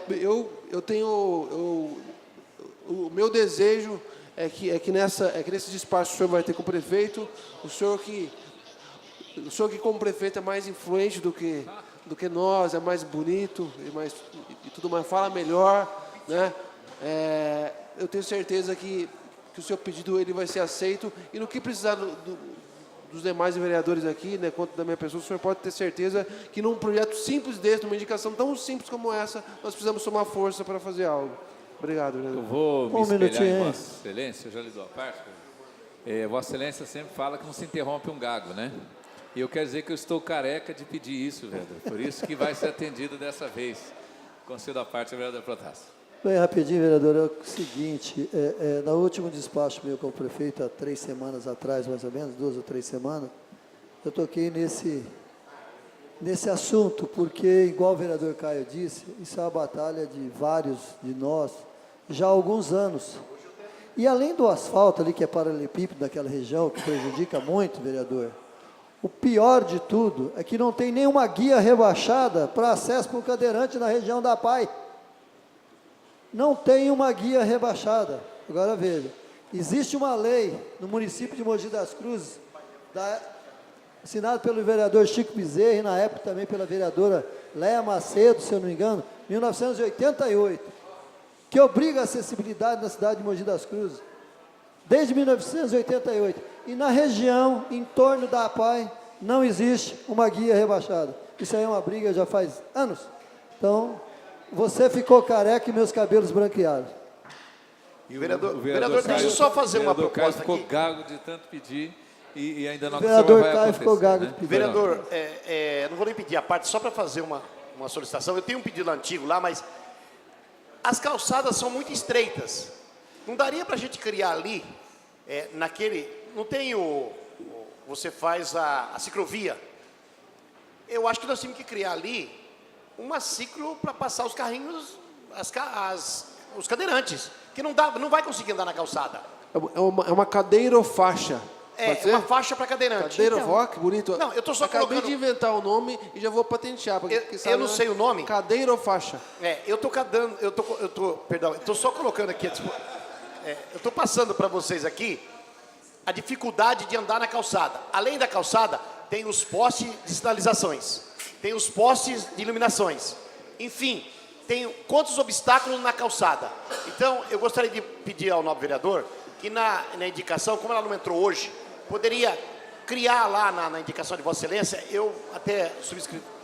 eu tenho o meu desejo é que nesse despacho que o senhor vai ter com o prefeito, o senhor que como prefeito é mais influente do que nós, é mais bonito e tudo mais, fala melhor, né? Eu tenho certeza que o seu pedido ele vai ser aceito, e no que precisar dos demais vereadores aqui, né, quanto da minha pessoa, o senhor pode ter certeza que num projeto simples desse, numa indicação tão simples como essa, nós precisamos somar força para fazer algo. Obrigado, vereador. Eu vou me espelhar em Vossa Excelência, eu já lhe dou a parte. Vossa Excelência sempre fala que não se interrompe um gago, né? E eu quero dizer que eu estou careca de pedir isso, vereador. Por isso que vai ser atendido dessa vez. Concedo a parte, vereador Protássio. Bem, rapidinho, vereador, é o seguinte, no último despacho meu com o prefeito, há 3 semanas atrás, mais ou menos, 2 ou 3 semanas, eu toquei nesse assunto, porque, igual o vereador Caio disse, isso é uma batalha de vários de nós, já há alguns anos. E além do asfalto ali, que é paralelepípedo daquela região, que prejudica muito, vereador, o pior de tudo é que não tem nenhuma guia rebaixada para acesso para o cadeirante na região da PAI. Não tem uma guia rebaixada. Agora veja, existe uma lei no município de Mogi das Cruzes, assinada pelo vereador Chico Bezerra e na época também pela vereadora Léa Macedo, se eu não me engano, 1988, que obriga a acessibilidade na cidade de Mogi das Cruzes, desde 1988. E na região, em torno da APAI, não existe uma guia rebaixada. Isso aí é uma briga já faz anos. Então, você ficou careca e meus cabelos branqueados. E o vereador, deixa eu só fazer uma proposta aqui. O vereador Caio ficou gago de tanto pedir e ainda não aconteceu. O vereador Caio ficou gago de pedir. Vereador, não vou nem pedir a parte, só para fazer uma solicitação. Eu tenho um pedido antigo lá, mas as calçadas são muito estreitas. Não daria para a gente criar ali, não tem você faz a ciclovia. Eu acho que nós temos que criar ali uma ciclo para passar os carrinhos, os cadeirantes, que não vai conseguir andar na calçada. É uma cadeira ou faixa? Uma faixa para cadeirante. Cadeira que bonito. Não, eu estou só Acabei de inventar o nome e já vou patentear. Eu não sei o nome. Cadeira ou faixa? Eu estou só colocando aqui, eu estou passando para vocês aqui a dificuldade de andar na calçada. Além da calçada, tem os postes de sinalizações, tem os postes de iluminações. Enfim, tem quantos obstáculos na calçada. Então, eu gostaria de pedir ao nobre vereador que na indicação, como ela não entrou hoje, poderia criar lá na indicação de Vossa Excelência, eu até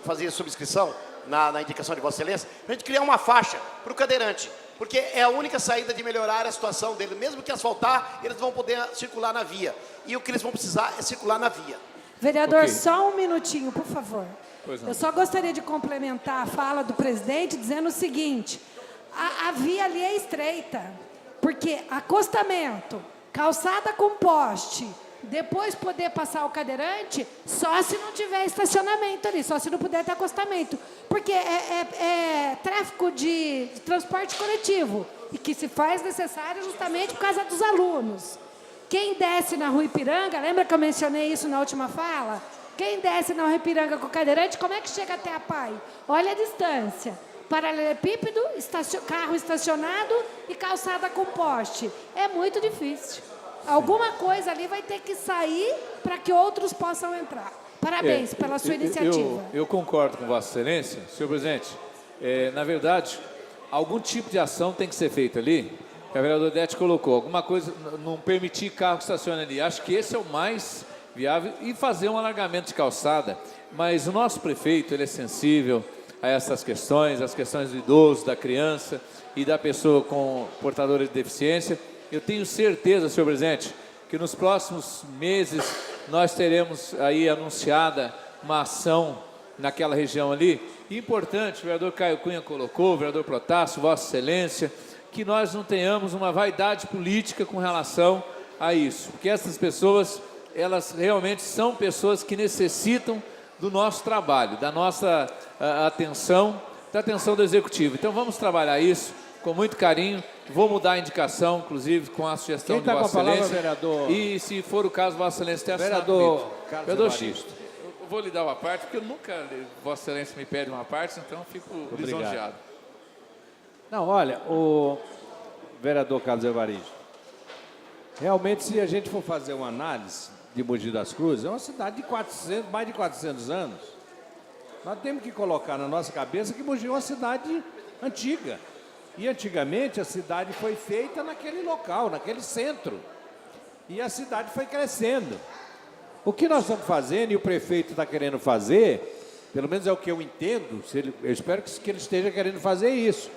fazia subscrição na indicação de Vossa Excelência, para a gente criar uma faixa para o cadeirante, porque é a única saída de melhorar a situação dele. Mesmo que asfaltar, eles vão poder circular na via. E o que eles vão precisar é circular na via. Vereador, só um minutinho, por favor. Pois não. Eu só gostaria de complementar a fala do presidente dizendo o seguinte: a via ali é estreita, porque acostamento, calçada com poste, depois poder passar o cadeirante, só se não tiver estacionamento ali, só se não puder ter acostamento, porque é tráfego de transporte coletivo, e que se faz necessário justamente por causa dos alunos. Quem desce na Rua Ipiranga, lembra que eu mencionei isso na última fala? Quem desce na Rua Ipiranga com o cadeirante, como é que chega até a PAI? Olha a distância. Paralelepípedo, carro estacionado e calçada com poste. É muito difícil. Alguma coisa ali vai ter que sair para que outros possam entrar. Parabéns pela sua iniciativa. Eu concordo com Vossa Excelência, senhor presidente. Na verdade, algum tipo de ação tem que ser feita ali, que a vereadora Odete colocou. Alguma coisa, não permitir carro que estacione ali. Acho que esse é o mais viável, e fazer um alargamento de calçada. Mas o nosso prefeito, ele é sensível a essas questões, as questões do idoso, da criança e da pessoa com portadora de deficiência. Eu tenho certeza, senhor presidente, que nos próximos meses nós teremos aí anunciada uma ação naquela região ali. E importante, o vereador Caio Cunha colocou, o vereador Protássio, Vossa Excelência, que nós não tenhamos uma vaidade política com relação a isso. Porque essas pessoas, elas realmente são pessoas que necessitam do nosso trabalho, da nossa atenção, da atenção do Executivo. Então vamos trabalhar isso com muito carinho. Vou mudar a indicação, inclusive, com a sugestão Quem de está com a Vossa palavra, Excelência. vereador? E, se for o caso, Vossa Excelência tem assinado Vereador comigo. Carlos Vereador Evaristo. Chico, eu vou lhe dar uma parte, porque eu nunca, Vossa Excelência me pede uma parte, então eu fico lisonjeado. Não, olha, o vereador Carlos Evaristo, realmente, se a gente for fazer uma análise de Mogi das Cruzes, é uma cidade de mais de 400 anos. Nós temos que colocar na nossa cabeça que Mogi é uma cidade antiga. E antigamente a cidade foi feita naquele local, naquele centro. E a cidade foi crescendo. O que nós estamos fazendo, e o prefeito está querendo fazer, pelo menos é o que eu entendo, eu espero que ele esteja querendo fazer isso,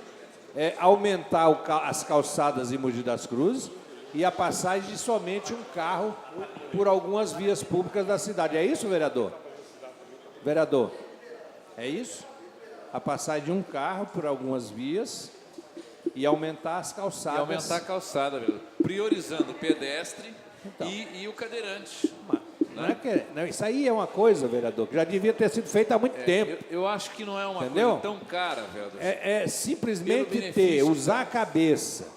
é aumentar as calçadas em Mogi das Cruzes e a passagem de somente um carro por algumas vias públicas da cidade. É isso, vereador? Vereador, é isso? A passagem de um carro por algumas vias e aumentar as calçadas. E aumentar a calçada, vereador, priorizando o pedestre e o cadeirante. Não é que, não, isso aí é uma coisa, vereador, que já devia ter sido feita há muito tempo. Eu acho que não é uma Entendeu? coisa tão cara, vereador. É simplesmente Pelo benefício, usar a cabeça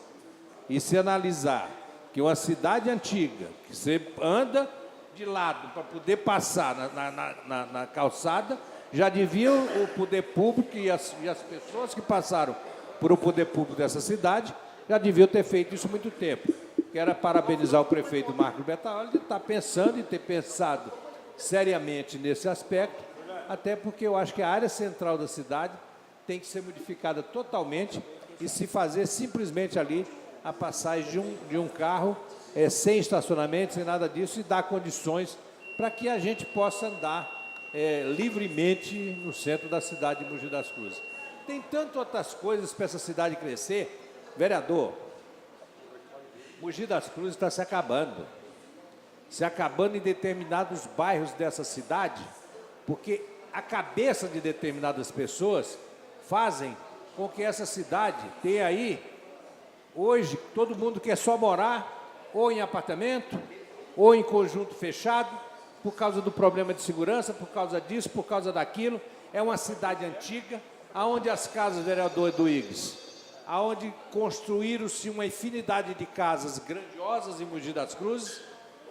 e se analisar que uma cidade antiga, que você anda de lado para poder passar na calçada, já devia o poder público e as pessoas que passaram por o poder público dessa cidade já deviam ter feito isso há muito tempo. Quero parabenizar o prefeito Marcos Bertaoli de estar pensando e ter pensado seriamente nesse aspecto, até porque eu acho que a área central da cidade tem que ser modificada totalmente e se fazer simplesmente ali a passagem de um carro sem estacionamento, sem nada disso, e dar condições para que a gente possa andar livremente no centro da cidade de Mogi das Cruzes. Tem tantas outras coisas para essa cidade crescer. Vereador, Mogi das Cruzes está se acabando em determinados bairros dessa cidade, porque a cabeça de determinadas pessoas fazem com que essa cidade tenha aí, hoje, todo mundo quer só morar ou em apartamento, ou em conjunto fechado, por causa do problema de segurança, por causa disso, por causa daquilo. É uma cidade antiga, aonde as casas, vereador Eduígues, aonde construíram-se uma infinidade de casas grandiosas em Mogi das Cruzes,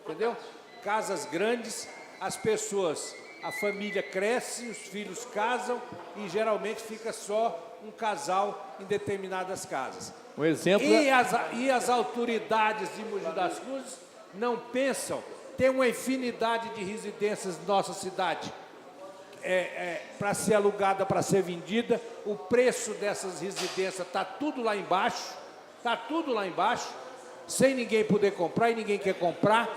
entendeu? Casas grandes, as pessoas, a família cresce, os filhos casam e geralmente fica só um casal em determinadas casas. Um exemplo E as autoridades de Mogi das Cruzes não pensam, tem uma infinidade de residências na nossa cidade para ser alugada, para ser vendida. O preço dessas residências está tudo lá embaixo, sem ninguém poder comprar e ninguém quer comprar.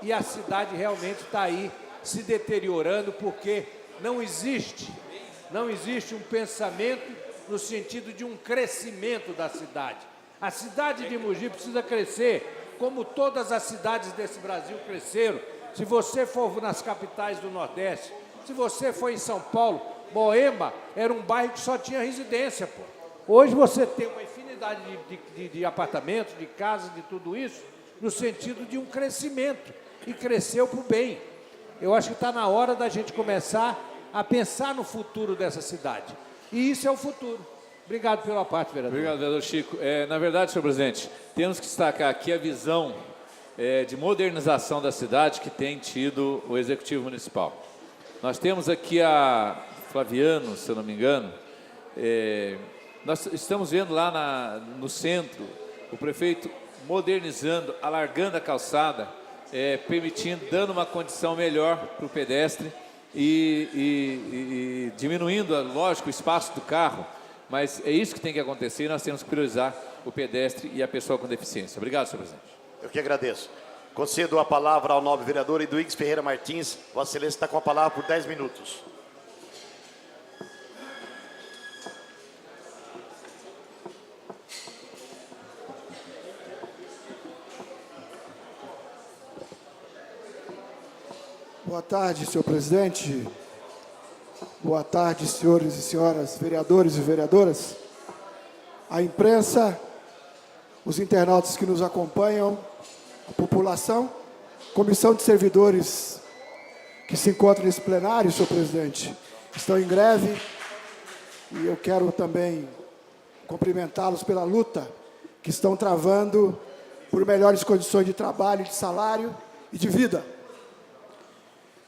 E a cidade realmente está aí se deteriorando, porque não existe um pensamento no sentido de um crescimento da cidade. A cidade de Mogi precisa crescer, como todas as cidades desse Brasil cresceram. Se você for nas capitais do Nordeste, se você for em São Paulo, Moema era um bairro que só tinha residência, pô. Hoje você tem uma infinidade de apartamentos, de casas, de tudo isso, no sentido de um crescimento, e cresceu para o bem. Eu acho que está na hora da gente começar a pensar no futuro dessa cidade. E isso é o futuro. Obrigado pela parte, vereador. Obrigado, vereador Chico. Na verdade, senhor presidente, temos que destacar aqui a visão de modernização da cidade que tem tido o Executivo Municipal. Nós temos aqui a Flaviano, se eu não me engano, nós estamos vendo lá no centro o prefeito modernizando, alargando a calçada, permitindo, dando uma condição melhor para o pedestre e diminuindo, lógico, o espaço do carro, mas é isso que tem que acontecer e nós temos que priorizar o pedestre e a pessoa com deficiência. Obrigado, senhor presidente. Eu que agradeço. Concedo a palavra ao nobre vereador Eduígues Ferreira Martins. Vossa Excelência está com a palavra por 10 minutos. Boa tarde, senhor presidente. Boa tarde, senhores e senhoras vereadores e vereadoras. A imprensa, os internautas que nos acompanham, a população, comissão de servidores que se encontra nesse plenário, senhor presidente, estão em greve. E eu quero também cumprimentá-los pela luta que estão travando por melhores condições de trabalho, de salário e de vida.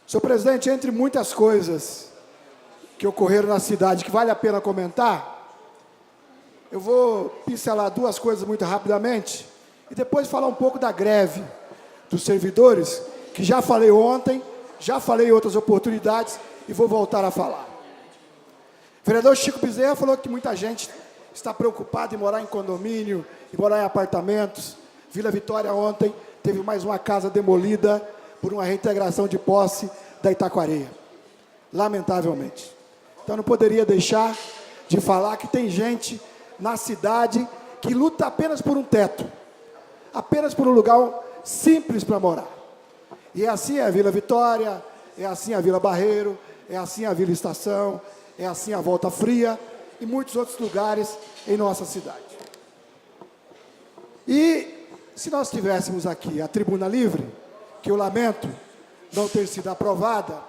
Senhor presidente, entre muitas coisas que ocorreram na cidade que vale a pena comentar, eu vou pincelar duas coisas muito rapidamente e depois falar um pouco da greve dos servidores, que já falei ontem, já falei em outras oportunidades e vou voltar a falar. O vereador Chico Bezerra falou que muita gente está preocupada em morar em condomínio, em morar em apartamentos. Vila Vitória ontem teve mais uma casa demolida por uma reintegração de posse da Itaquareia. Lamentavelmente. Então não poderia deixar de falar que tem gente na cidade que luta apenas por um teto, apenas por um lugar simples para morar. E é assim a Vila Vitória, é assim a Vila Barreiro, é assim a Vila Estação, é assim a Volta Fria e muitos outros lugares em nossa cidade. E se nós tivéssemos aqui a tribuna livre, que eu lamento não ter sido aprovada,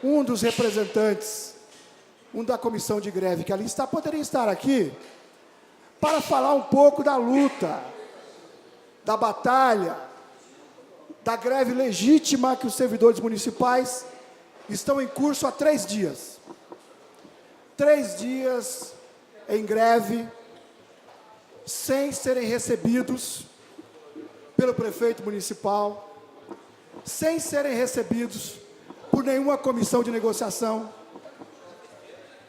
um dos representantes, um da comissão de greve que ali está, poderia estar aqui para falar um pouco da luta, da batalha, da greve legítima que os servidores municipais estão em curso há 3 dias. 3 dias em greve, sem serem recebidos pelo prefeito municipal, sem serem recebidos por nenhuma comissão de negociação.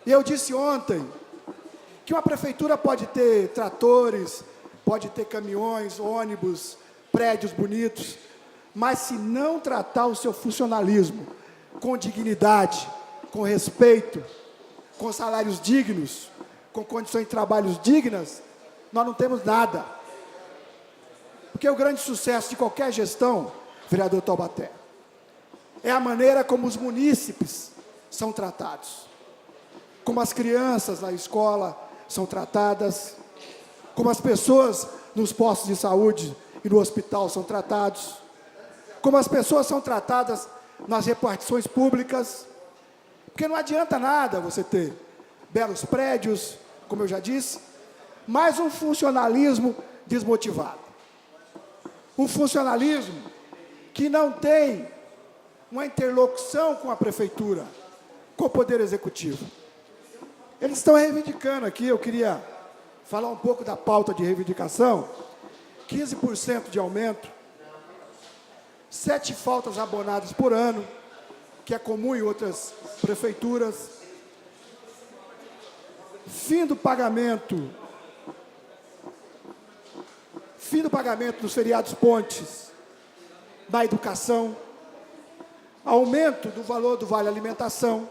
E eu disse ontem que uma prefeitura pode ter tratores, pode ter caminhões, ônibus, prédios bonitos, mas se não tratar o seu funcionalismo com dignidade, com respeito, com salários dignos, com condições de trabalho dignas, nós não temos nada. Porque o grande sucesso de qualquer gestão, vereador Taubaté, é a maneira como os munícipes são tratados, como as crianças na escola são tratadas, como as pessoas nos postos de saúde e no hospital são tratados, como as pessoas são tratadas nas repartições públicas, porque não adianta nada você ter belos prédios, como eu já disse, mas um funcionalismo desmotivado. Um funcionalismo que não tem uma interlocução com a prefeitura, com o Poder Executivo. Eles estão reivindicando aqui, eu queria falar um pouco da pauta de reivindicação, 15% de aumento, 7 faltas abonadas por ano, que é comum em outras prefeituras, fim do pagamento dos feriados pontes na educação, aumento do valor do vale alimentação,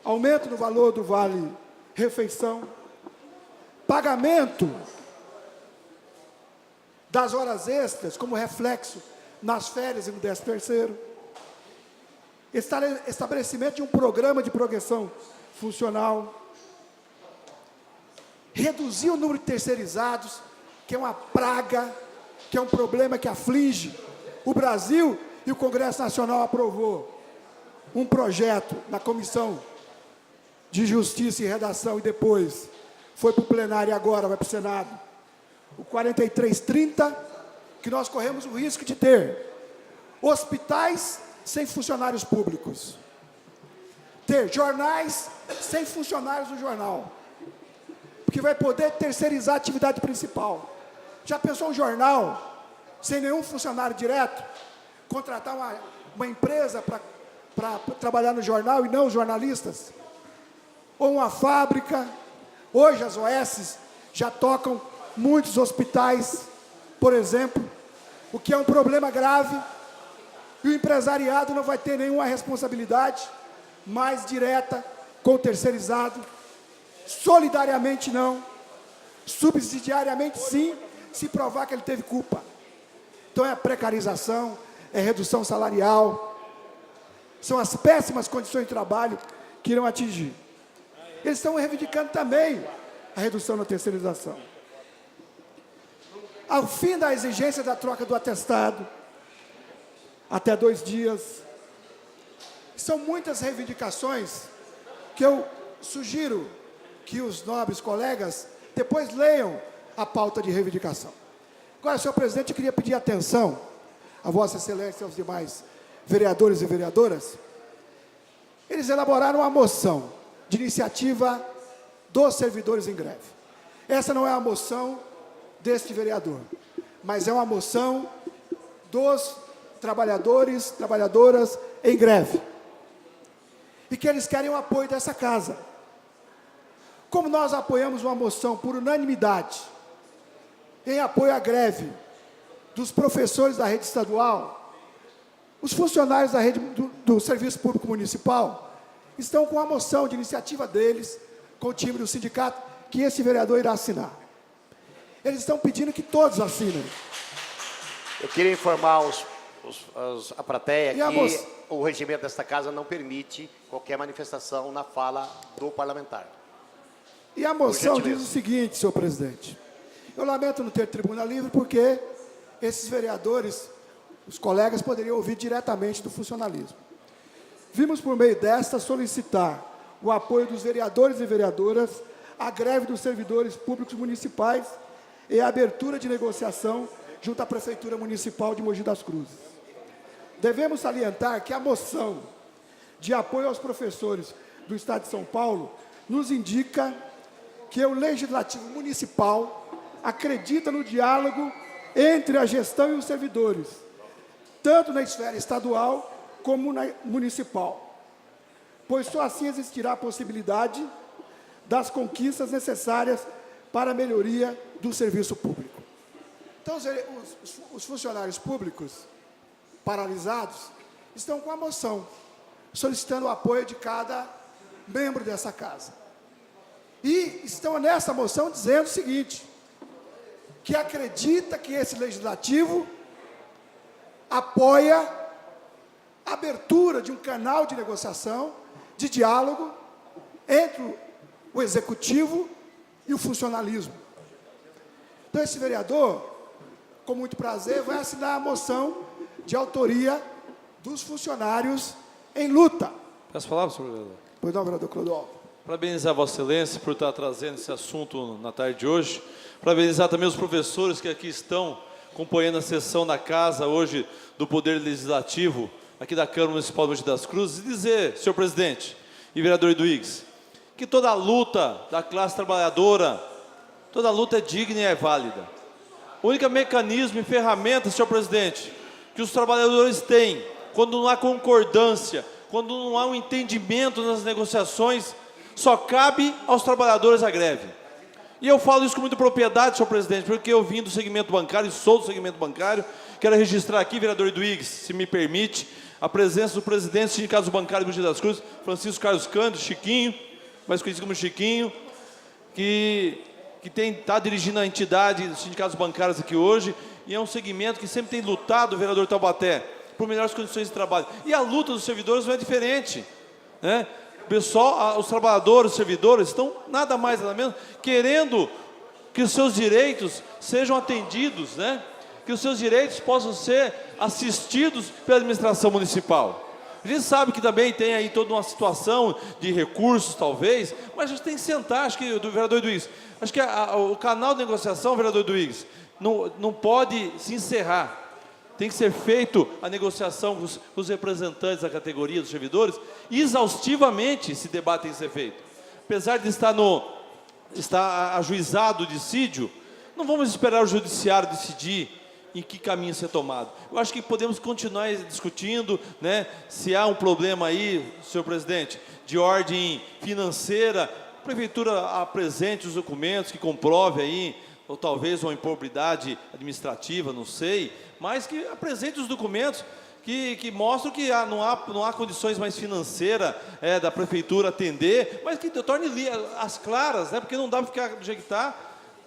aumento do valor do vale refeição, pagamento das horas extras como reflexo nas férias e no 13º, estabelecimento de um programa de progressão funcional, reduzir o número de terceirizados, que é uma praga, que é um problema que aflige o Brasil, e o Congresso Nacional aprovou um projeto na Comissão de Justiça e Redação e depois foi para o plenário e agora vai para o Senado, o 4330, que nós corremos o risco de ter hospitais sem funcionários públicos, ter jornais sem funcionários do jornal, porque vai poder terceirizar a atividade principal. Já pensou um jornal sem nenhum funcionário direto, contratar uma empresa para trabalhar no jornal e não os jornalistas? Ou uma fábrica? Hoje as OS já tocam muitos hospitais, por exemplo, o que é um problema grave, e o empresariado não vai ter nenhuma responsabilidade mais direta com o terceirizado, solidariamente não, subsidiariamente sim, se provar que ele teve culpa. Então é a precarização, é redução salarial, são as péssimas condições de trabalho que irão atingir. Eles estão reivindicando também a redução da terceirização. Ao fim da exigência da troca do atestado, até 2 dias. São muitas reivindicações que eu sugiro que os nobres colegas depois leiam a pauta de reivindicação. Agora, senhor presidente, eu queria pedir atenção a Vossa Excelência e aos demais vereadores e vereadoras. Eles elaboraram uma moção de iniciativa dos servidores em greve. Essa não é a moção deste vereador, mas é uma moção dos trabalhadores, trabalhadoras em greve. E que eles querem o apoio dessa casa. Como nós apoiamos uma moção por unanimidade em apoio à greve dos professores da rede estadual, os funcionários da rede do Serviço Público Municipal estão com a moção de iniciativa deles, com o time do sindicato, que esse vereador irá assinar. Eles estão pedindo que todos assinem. Eu queria informar a plateia E a que moça? o regimento desta casa não permite qualquer manifestação na fala do parlamentar. E a moção Por diz gentileza. o seguinte, senhor presidente. Eu lamento não ter tribuna livre porque esses vereadores, os colegas, poderiam ouvir diretamente do funcionalismo. Vimos por meio desta solicitar o apoio dos vereadores e vereadoras à greve dos servidores públicos municipais e a abertura de negociação junto à Prefeitura Municipal de Mogi das Cruzes. Devemos salientar que a moção de apoio aos professores do Estado de São Paulo nos indica que o Legislativo Municipal acredita no diálogo entre a gestão e os servidores, tanto na esfera estadual como na municipal, pois só assim existirá a possibilidade das conquistas necessárias para a melhoria do serviço público. Então, os funcionários públicos paralisados estão com a moção, solicitando o apoio de cada membro dessa casa. E estão nessa moção dizendo o seguinte, que acredita que esse legislativo apoia a abertura de um canal de negociação, de diálogo entre o executivo e o funcionalismo. Então, esse vereador, com muito prazer, vai assinar a moção de autoria dos funcionários em luta. Peço palavras, senhor vereador. Pois não, vereador Clodoaldo. Parabenizar Vossa Excelência por estar trazendo esse assunto na tarde de hoje. Parabenizar também os professores que aqui estão acompanhando a sessão da Casa hoje do Poder Legislativo, aqui da Câmara Municipal de Mogi das Cruzes, e dizer, senhor presidente e vereador Eduígues, que toda a luta da classe trabalhadora, toda a luta é digna e é válida. O único mecanismo e ferramenta, senhor presidente, que os trabalhadores têm, quando não há concordância, quando não há um entendimento nas negociações, só cabe aos trabalhadores a greve. E eu falo isso com muita propriedade, senhor presidente, porque eu vim do segmento bancário e sou do segmento bancário. Quero registrar aqui, vereador Eduígues, se me permite, a presença do presidente do Sindicato Bancário de Mogi das Cruzes, Francisco Carlos Cândido, Chiquinho, mais conhecido como Chiquinho, que está dirigindo a entidade dos sindicatos bancários aqui hoje, e é um segmento que sempre tem lutado, vereador Taubaté, por melhores condições de trabalho. E a luta dos servidores não é diferente, né? O pessoal, os trabalhadores, os servidores, estão nada mais, nada menos, querendo que os seus direitos sejam atendidos, né? Que os seus direitos possam ser assistidos pela administração municipal. A gente sabe que também tem aí toda uma situação de recursos, talvez, mas a gente tem que sentar, acho que, do vereador Eduígues, acho que o canal de negociação, vereador Eduígues, não pode se encerrar. Tem que ser feito a negociação com os representantes da categoria dos servidores, e exaustivamente esse debate tem que ser feito. Apesar de estar ajuizado o dissídio, não vamos esperar o judiciário decidir em que caminho ser tomado. Eu acho que podemos continuar discutindo, né, se há um problema aí, senhor presidente, de ordem financeira, a prefeitura apresente os documentos que comprove aí, ou talvez uma improbidade administrativa, não sei, mas que apresente os documentos que mostram que não há condições mais financeiras da prefeitura atender, mas que torne as claras, né, porque não dá para ficar do jeito que está.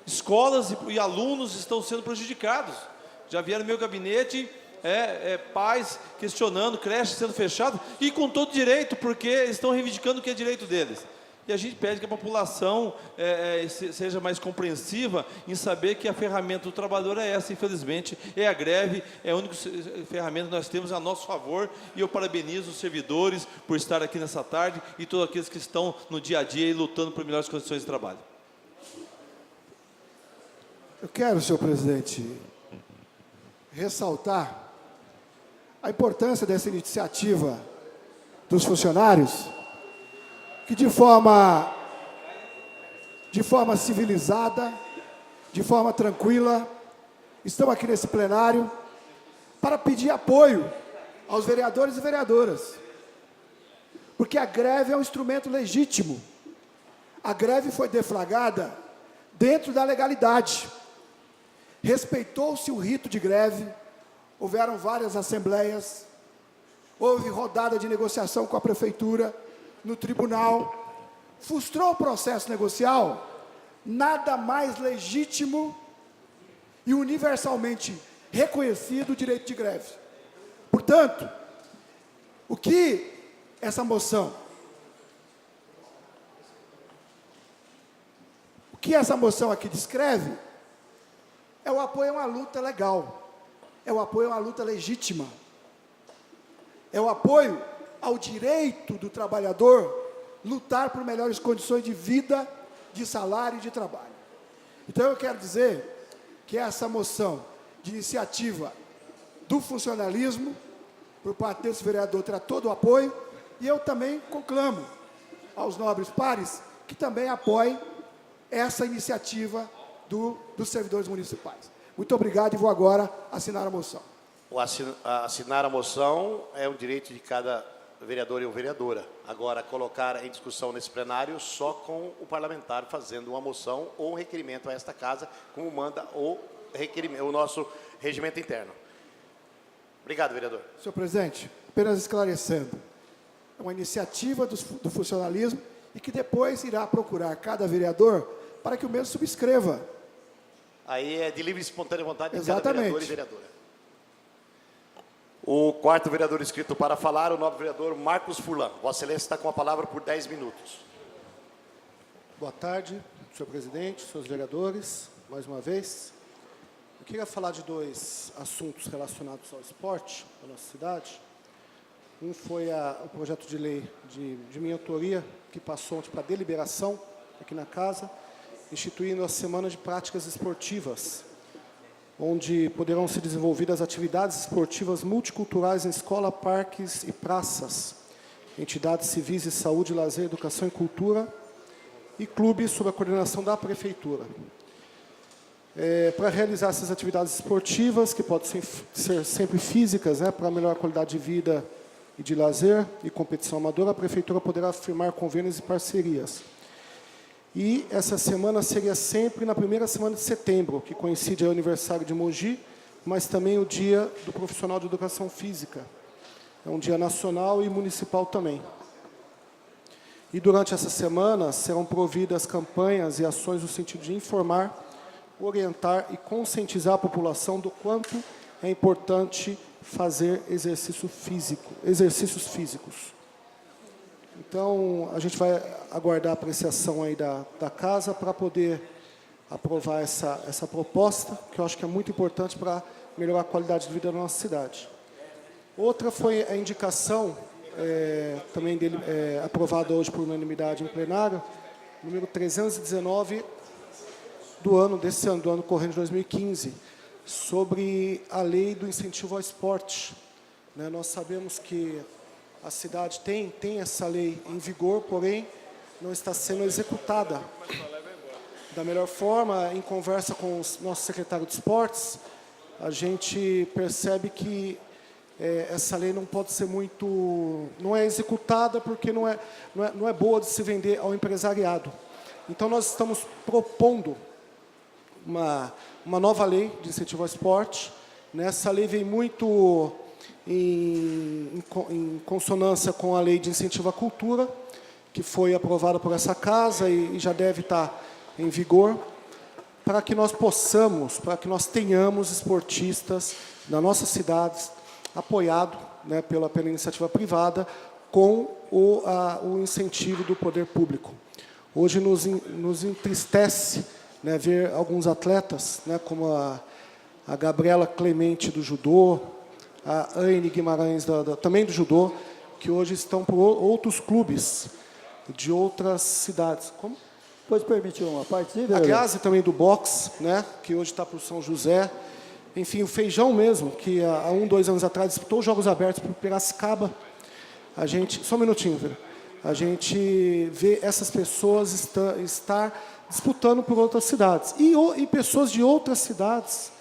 Escolas e alunos estão sendo prejudicados. Já vieram no meu gabinete pais questionando, creches sendo fechadas, e com todo direito, porque estão reivindicando o que é direito deles. e a gente pede que a população seja mais compreensiva em saber que a ferramenta do trabalhador é essa, infelizmente, é a greve, é a única ferramenta que nós temos a nosso favor, e eu parabenizo os servidores por estar aqui nessa tarde e todos aqueles que estão no dia a dia e lutando por melhores condições de trabalho. Eu quero, senhor presidente, ressaltar a importância dessa iniciativa dos funcionários, que de forma civilizada, de forma tranquila, estão aqui nesse plenário para pedir apoio aos vereadores e vereadoras. Porque a greve é um instrumento legítimo. A greve foi deflagrada dentro da legalidade. Respeitou-se o rito de greve, houveram várias assembleias, houve rodada de negociação com a prefeitura, no tribunal, frustrou o processo negocial, nada mais legítimo e universalmente reconhecido o direito de greve. Portanto, o que essa moção aqui descreve é o apoio a uma luta legal, é o apoio a uma luta legítima, é o apoio ao direito do trabalhador lutar por melhores condições de vida, de salário e de trabalho. Então eu quero dizer que essa moção de iniciativa do funcionalismo, por parte desse vereador, terá todo o apoio, e eu também conclamo aos nobres pares que também apoiem essa iniciativa dos servidores municipais. Muito obrigado e vou agora assinar a moção. Assinar a moção é um direito de cada vereador e ou vereadora. Agora, colocar em discussão nesse plenário só com o parlamentar fazendo uma moção ou um requerimento a esta casa, como manda o nosso regimento interno. Obrigado, vereador. Senhor presidente, apenas esclarecendo, é uma iniciativa do funcionalismo e que depois irá procurar cada vereador para que o mesmo subscreva. Aí é de livre e espontânea vontade de Exatamente. cada vereador e vereadora. O quarto vereador inscrito para falar, o nobre vereador Marcos Furlan. Vossa Excelência está com a palavra por 10 minutos. Boa tarde, senhor presidente, senhores vereadores, mais uma vez. Eu queria falar de dois assuntos relacionados ao esporte da nossa cidade. Um foi o projeto de lei de minha autoria, que passou ontem para deliberação aqui na casa, instituindo a Semana de Práticas Esportivas, onde poderão ser desenvolvidas atividades esportivas multiculturais em escola, parques e praças, entidades civis de saúde, lazer, educação e cultura e clubes sob a coordenação da prefeitura. Para realizar essas atividades esportivas, que podem ser sempre físicas, para melhorar a qualidade de vida e de lazer e competição amadora, a prefeitura poderá firmar convênios e parcerias. E essa semana seria sempre na primeira semana de setembro, que coincide o aniversário de Mogi, mas também o dia do profissional de educação física. É um dia nacional e municipal também. E durante essa semana serão providas campanhas e ações no sentido de informar, orientar e conscientizar a população do quanto é importante fazer exercícios físicos. Então, a gente vai aguardar a apreciação aí da casa para poder aprovar essa proposta, que eu acho que é muito importante para melhorar a qualidade de vida da nossa cidade. Outra foi a indicação, também dele, aprovada hoje por unanimidade em plenário, número 319 desse ano, do ano corrente de 2015, sobre a lei do incentivo ao esporte. Nós sabemos que a cidade tem essa lei em vigor, porém, não está sendo executada da melhor forma. Em conversa com o nosso secretário de esportes, a gente percebe que essa lei não pode ser não é executada porque não é boa de se vender ao empresariado. Então, nós estamos propondo uma nova lei de incentivo ao esporte. Essa lei vem muito em consonância com a lei de incentivo à cultura, que foi aprovada por essa casa e já deve estar em vigor, para que nós tenhamos esportistas na nossa cidade, apoiado pela iniciativa privada, com o incentivo do poder público. Hoje nos entristece, né, ver alguns atletas, né, como a Gabriela Clemente do judô, a Anne Guimarães também do judô, que hoje estão por outros clubes de outras cidades. Como? Pode permitir uma parte, sim, A vereador? Grazi também do boxe, né, que hoje está para o São José. Enfim, o Feijão mesmo, que há 2 anos atrás disputou os Jogos Abertos por Piracicaba. A gente, só um minutinho, velho. A gente vê essas pessoas estar disputando por outras cidades. E pessoas de outras cidades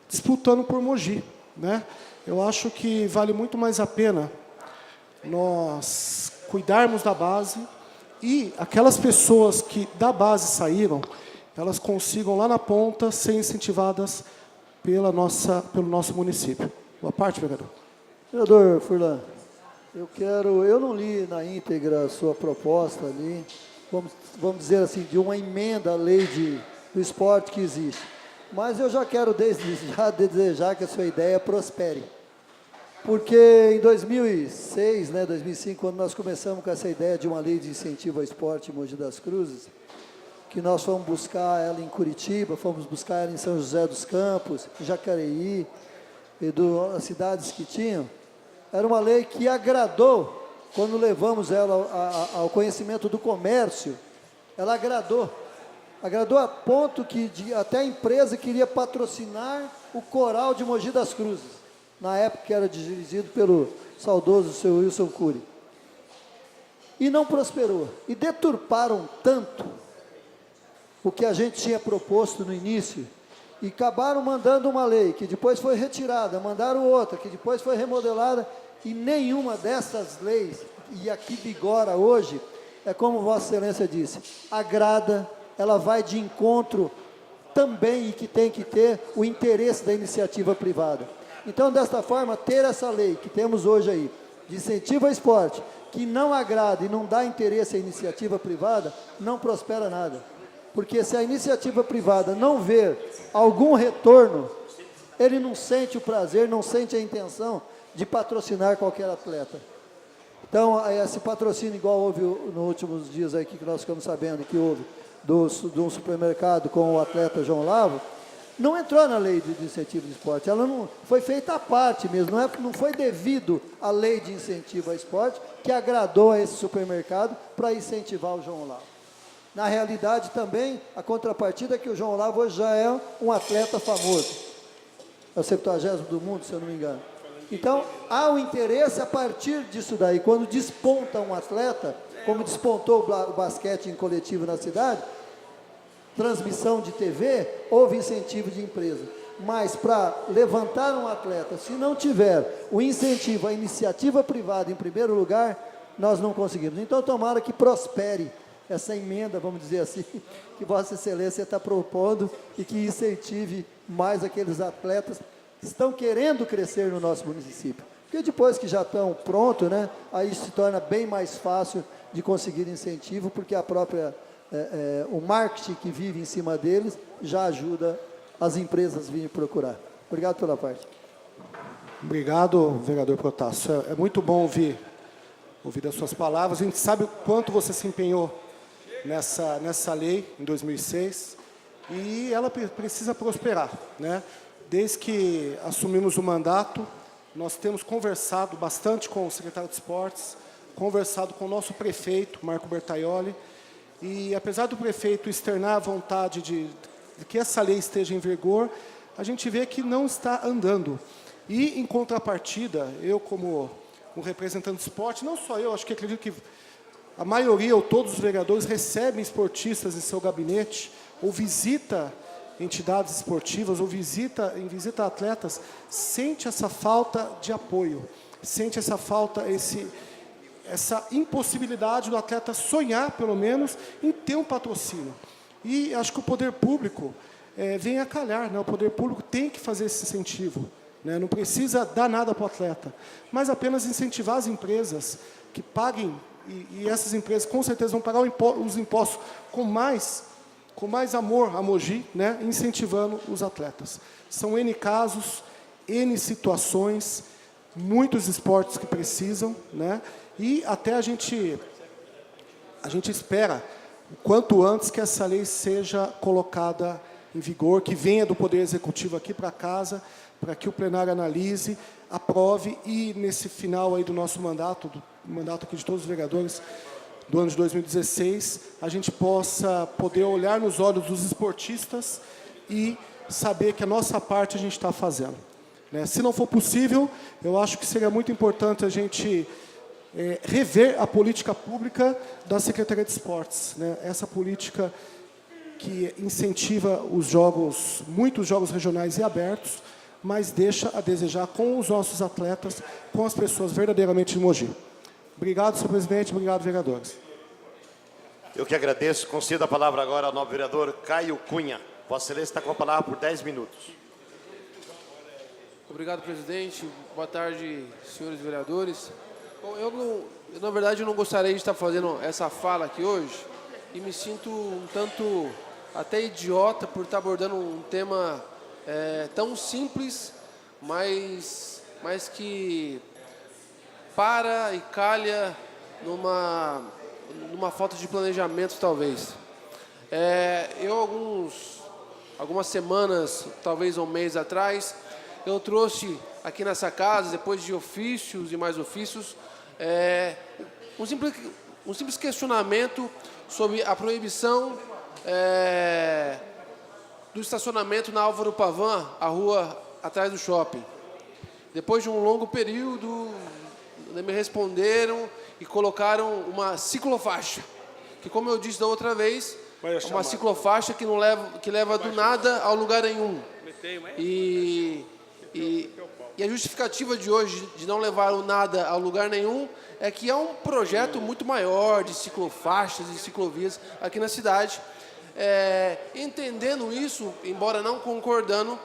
disputando por Mogi, né? Eu acho que vale muito mais a pena nós cuidarmos da base e aquelas pessoas que da base saíram, elas consigam lá na ponta ser incentivadas pelo nosso município. Boa parte, vereador. Vereador Furlan, eu não li na íntegra a sua proposta ali, vamos dizer assim, de uma emenda à lei do esporte que existe. Mas eu já quero desde já desejar que a sua ideia prospere. Porque em 2006, 2005, quando nós começamos com essa ideia de uma lei de incentivo ao esporte em Mogi das Cruzes, que nós fomos buscar ela em Curitiba, fomos buscar ela em São José dos Campos, Jacareí, e das cidades que tinham, era uma lei que agradou, quando levamos ela ao conhecimento do comércio, ela agradou a ponto que até a empresa queria patrocinar o coral de Mogi das Cruzes, na época que era dirigido pelo saudoso seu Wilson Cury. E não prosperou. E deturparam tanto o que a gente tinha proposto no início, e acabaram mandando uma lei, que depois foi retirada, mandaram outra, que depois foi remodelada, e nenhuma dessas leis, e aqui vigora hoje, é como Vossa Excelência disse, agrada, ela vai de encontro também, e que tem que ter o interesse da iniciativa privada. Então, desta forma, ter essa lei que temos hoje aí, de incentivo ao esporte, que não agrada e não dá interesse à iniciativa privada, não prospera nada. Porque se a iniciativa privada não ver algum retorno, ele não sente o prazer, não sente a intenção de patrocinar qualquer atleta. Então, esse patrocínio, igual houve nos últimos dias aí que nós ficamos sabendo que houve, de um supermercado com o atleta João Lavo, não entrou na lei de incentivo de esporte, ela não foi feita à parte mesmo, não foi devido à lei de incentivo ao esporte que agradou a esse supermercado para incentivar o João Lavo. Na realidade também, a contrapartida é que o João Lavo hoje já é um atleta famoso, é o 70º do mundo, se eu não me engano. Então, há um interesse a partir disso daí, quando desponta um atleta, como despontou o basquete em coletivo na cidade, transmissão de TV, houve incentivo de empresa. Mas para levantar um atleta, se não tiver o incentivo, a iniciativa privada em primeiro lugar, nós não conseguimos. Então, tomara que prospere essa emenda, vamos dizer assim, que Vossa Excelência está propondo e que incentive mais aqueles atletas que estão querendo crescer no nosso município. Porque depois que já estão prontos, aí se torna bem mais fácil de conseguir incentivo, porque a própria o marketing que vive em cima deles já ajuda as empresas a virem procurar. Obrigado pela parte. Obrigado, vereador Protássio. É muito bom ouvir das suas palavras. A gente sabe o quanto você se empenhou nessa lei em 2006 e ela precisa prosperar, Desde que assumimos o mandato, nós temos conversado bastante com o secretário de Esportes, conversado com o nosso prefeito, Marco Bertaioli, e apesar do prefeito externar a vontade de que essa lei esteja em vigor, a gente vê que não está andando. E, em contrapartida, eu como um representante do esporte, não só eu, acho que acredito que a maioria ou todos os vereadores recebem esportistas em seu gabinete, ou visita entidades esportivas, ou visita atletas, sente essa falta de apoio, sente essa falta, essa impossibilidade do atleta sonhar, pelo menos, em ter um patrocínio. E acho que o poder público vem a calhar, o poder público tem que fazer esse incentivo, não precisa dar nada para o atleta, mas apenas incentivar as empresas que paguem, e essas empresas com certeza vão pagar os impostos com mais amor a Mogi, incentivando os atletas. São N casos, N situações, muitos esportes que precisam, e até a gente espera o quanto antes que essa lei seja colocada em vigor, que venha do Poder Executivo aqui para casa, para que o plenário analise, aprove e, nesse final aí do nosso mandato, do mandato aqui de todos os vereadores do ano de 2016, a gente possa poder olhar nos olhos dos esportistas e saber que a nossa parte a gente está fazendo. Né? Se não for possível, eu acho que seria muito importante a gente rever a política pública da Secretaria de Esportes. Né? Essa política que incentiva os jogos, muitos jogos regionais e abertos, mas deixa a desejar com os nossos atletas, com as pessoas verdadeiramente de Mogi. Obrigado, senhor presidente. Obrigado, vereadores. Eu que agradeço. Concedo a palavra agora ao nobre vereador Caio Cunha. Vossa Excelência está com a palavra por 10 minutos. Obrigado, presidente. Boa tarde, senhores vereadores. Bom, na verdade, eu não gostaria de estar fazendo essa fala aqui hoje e me sinto um tanto até idiota por estar abordando um tema tão simples, mas que para e calha numa falta de planejamento, talvez. Algumas semanas, talvez um mês atrás, eu trouxe aqui nessa casa, depois de ofícios e mais ofícios, um simples questionamento sobre a proibição do estacionamento na Álvaro Pavan, a rua atrás do shopping. Depois de um longo período, me responderam e colocaram uma ciclofaixa, que, como eu disse da outra vez, é uma ciclofaixa que leva do nada ao lugar nenhum. E a justificativa de hoje de não levar o nada ao lugar nenhum é que é um projeto muito maior de ciclofaixas e ciclovias aqui na cidade. Entendendo isso, embora não concordando,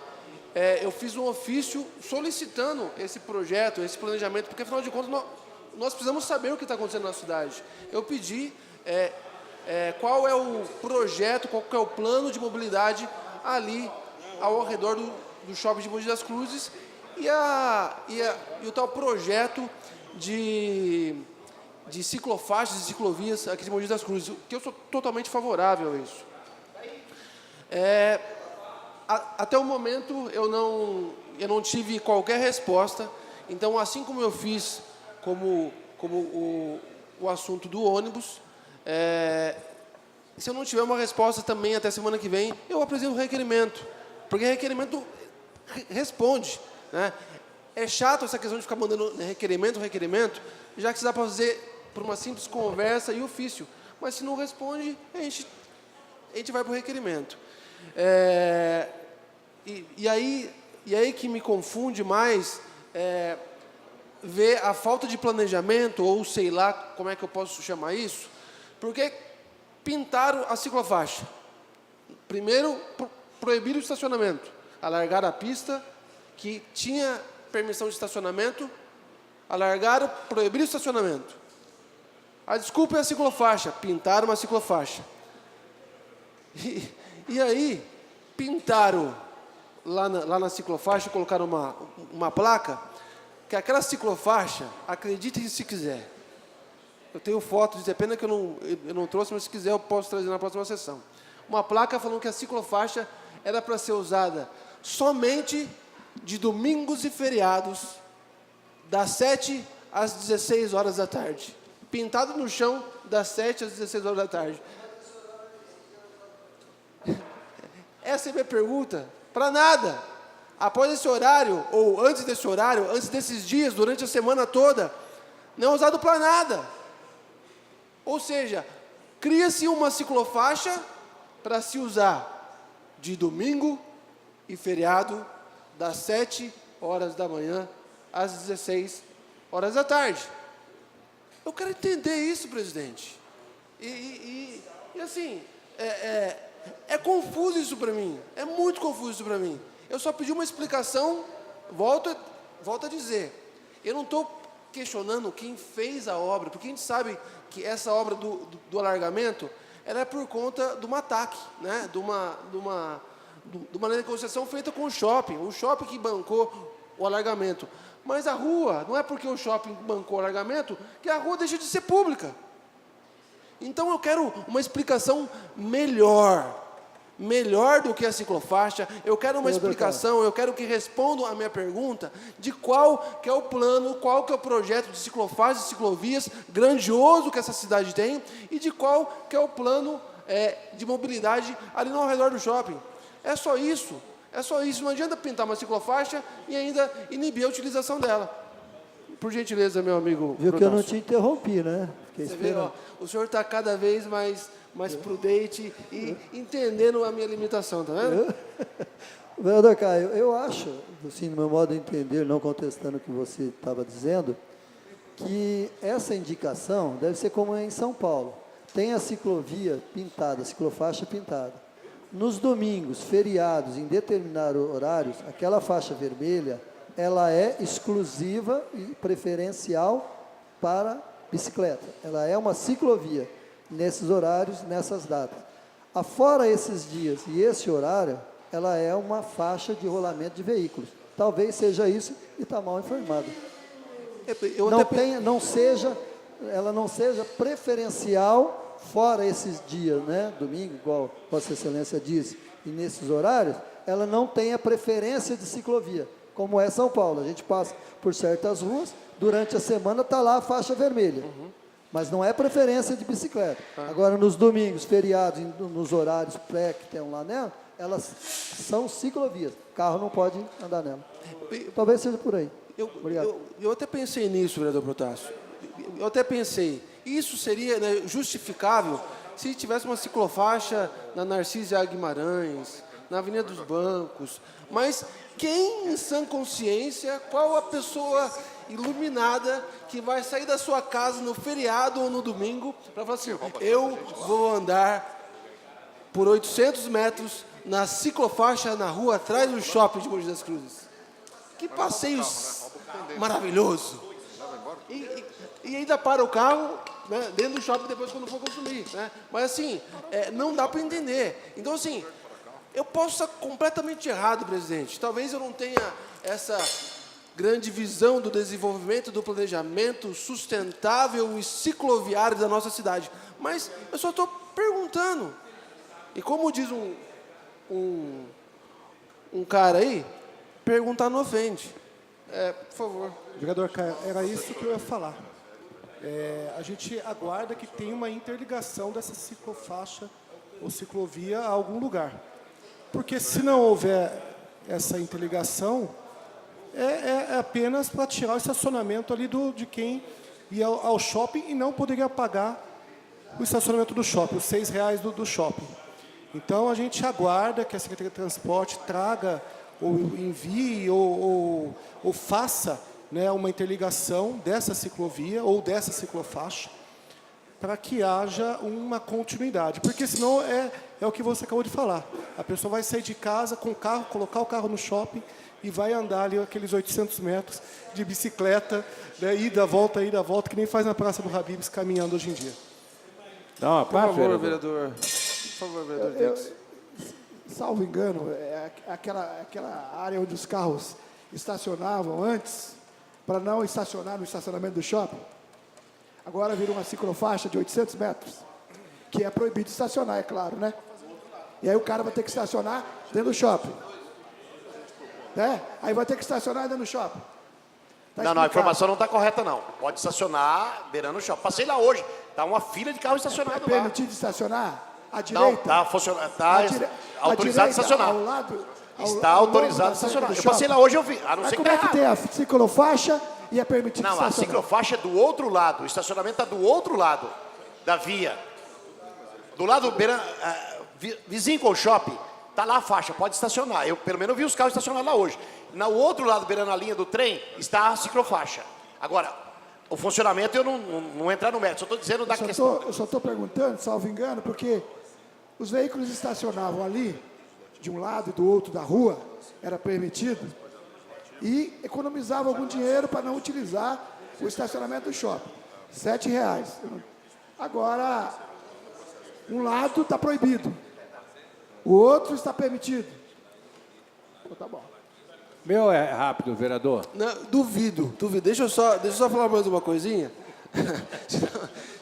eu fiz um ofício solicitando esse projeto, esse planejamento, porque, afinal de contas, nós precisamos saber o que está acontecendo na cidade. Eu pedi qual é o projeto, qual é o plano de mobilidade ali ao redor do shopping de Mogi das Cruzes e o tal projeto de ciclofaixas e ciclovias aqui de Mogi das Cruzes, que eu sou totalmente favorável a isso. Até o momento eu não tive qualquer resposta, então, assim como eu fiz como o assunto do ônibus, se eu não tiver uma resposta também até semana que vem, eu apresento o requerimento, porque requerimento responde, né? É chato essa questão de ficar mandando requerimento, já que se dá para fazer por uma simples conversa e ofício, mas se não responde, a gente vai para o requerimento. E aí que me confunde mais ver a falta de planejamento, ou sei lá como é que eu posso chamar isso, porque pintaram a ciclofaixa. Primeiro, proibiram o estacionamento, alargaram a pista que tinha permissão de estacionamento, alargaram, proibiram o estacionamento. A desculpa é a ciclofaixa, pintaram uma ciclofaixa. E aí, pintaram lá na ciclofaixa, colocaram uma placa, que aquela ciclofaixa, acreditem se quiser, eu tenho fotos, é pena que eu não trouxe, mas se quiser eu posso trazer na próxima sessão. Uma placa falando que a ciclofaixa era para ser usada somente de domingos e feriados, das 7 às 16 horas da tarde. Pintado no chão, das 7 às 16 horas da tarde. Essa é a minha pergunta. Para nada. Após esse horário, ou antes desse horário, antes desses dias, durante a semana toda, não é usado para nada. Ou seja, cria-se uma ciclofaixa para se usar de domingo e feriado, das 7 horas da manhã às 16 horas da tarde. Eu quero entender isso, presidente. E assim, é confuso isso para mim. É muito confuso isso para mim. Eu só pedi uma explicação, volto a dizer. Eu não estou questionando quem fez a obra, porque a gente sabe que essa obra do alargamento ela é por conta de um ataque, né? de uma negociação feita com o shopping que bancou o alargamento. Mas a rua, não é porque o shopping bancou o alargamento que a rua deixa de ser pública. Então eu quero uma explicação melhor do que a ciclofaixa. Eu quero uma explicação, eu quero que respondam a minha pergunta de qual que é o plano, qual que é o projeto de ciclofaixas e ciclovias grandioso que essa cidade tem e de qual que é o plano de mobilidade ali no redor do shopping. É só isso. Não adianta pintar uma ciclofaixa e ainda inibir a utilização dela. Por gentileza, meu amigo. Viu que eu não te interrompi, né? Fiquei Você vê, esperando. ó, o senhor está cada vez mais prudente e entendendo a minha limitação, tá vendo? Vereador Caio, eu acho, assim, no meu modo de entender, não contestando o que você estava dizendo, que essa indicação deve ser como é em São Paulo. Tem a ciclovia pintada, a ciclofaixa pintada. Nos domingos, feriados, em determinados horários, aquela faixa vermelha, ela é exclusiva e preferencial para bicicleta. Ela é uma ciclovia nesses horários, nessas datas. Afora esses dias e esse horário, ela é uma faixa de rolamento de veículos. Talvez seja isso e está mal informado. Ela não seja preferencial fora esses dias, né? Domingo, igual Vossa Excelência disse, e nesses horários, ela não tem a preferência de ciclovia, como é São Paulo. A gente passa por certas ruas, durante a semana está lá a faixa vermelha. Mas não é preferência de bicicleta. Agora, nos domingos, feriados, nos horários pré que tem lá nela, elas são ciclovias. Carro não pode andar nela. Talvez seja por aí. Obrigado. Eu até pensei nisso, vereador Protásio. Eu até pensei, isso seria, né, justificável se tivesse uma ciclofaixa na Narcísio Guimarães, na Avenida dos Bancos. Mas quem, em sã consciência, qual a pessoa iluminada que vai sair da sua casa no feriado ou no domingo para falar assim, eu vou andar por 800 metros na ciclofaixa na rua atrás do shopping de Mogi das Cruzes. Que passeio maravilhoso. E ainda para o carro, né, dentro do shopping depois quando for consumir. Né? Mas assim, não dá para entender. Então assim, eu posso estar completamente errado, presidente. Talvez eu não tenha essa grande visão do desenvolvimento, do planejamento sustentável e cicloviário da nossa cidade. Mas eu só estou perguntando. E como diz um cara aí, perguntar não ofende. Por favor. Vereador Caio, era isso que eu ia falar. A gente aguarda que tenha uma interligação dessa ciclofaixa ou ciclovia a algum lugar. Porque se não houver essa interligação, é apenas para tirar o estacionamento ali de quem ia ao shopping e não poderia pagar o estacionamento do shopping, os R$6 do shopping. Então, a gente aguarda que a Secretaria de Transporte traga, ou envie, ou faça, né, uma interligação dessa ciclovia ou dessa ciclofaixa para que haja uma continuidade. Porque senão é o que você acabou de falar. A pessoa vai sair de casa com o carro, colocar o carro no shopping e vai andar ali aqueles 800 metros de bicicleta, né, ida, volta, que nem faz na Praça do Habib's caminhando hoje em dia. Não, Por favor, vereador. Por favor, vereador. Salvo engano, aquela área onde os carros estacionavam antes, para não estacionar no estacionamento do shopping, agora virou uma ciclofaixa de 800 metros, que é proibido estacionar, é claro, né? E aí o cara vai ter que estacionar dentro do shopping. Né? Aí vai ter que estacionar dentro do shopping. Não, a informação não está correta, não. Pode estacionar beirando o shopping. Passei lá hoje, está uma fila de carro estacionado lá. É permitido estacionar? À direita? Não, está autorizado a estacionar. Ao lado, está autorizado a estacionar. Eu passei lá hoje e eu vi. A não ser que como é que tem a ciclofaixa e é permitido estacionar? Não, a ciclofaixa é do outro lado. O estacionamento está do outro lado da via. Do lado vizinho com o shopping, está lá a faixa, pode estacionar. Eu, pelo menos, vi os carros estacionados lá hoje. No outro lado, beirando a linha do trem, está a ciclofaixa. Agora, o funcionamento, eu não entrar no mérito, só estou dizendo da questão. Eu só estou perguntando, salvo engano, porque os veículos estacionavam ali, de um lado e do outro da rua, era permitido, e economizavam algum dinheiro para não utilizar o estacionamento do shopping. R$7. Agora, um lado está proibido, o outro está permitido. Então, tá bom. Meu é rápido, vereador. Não, duvido. Deixa eu só falar mais uma coisinha.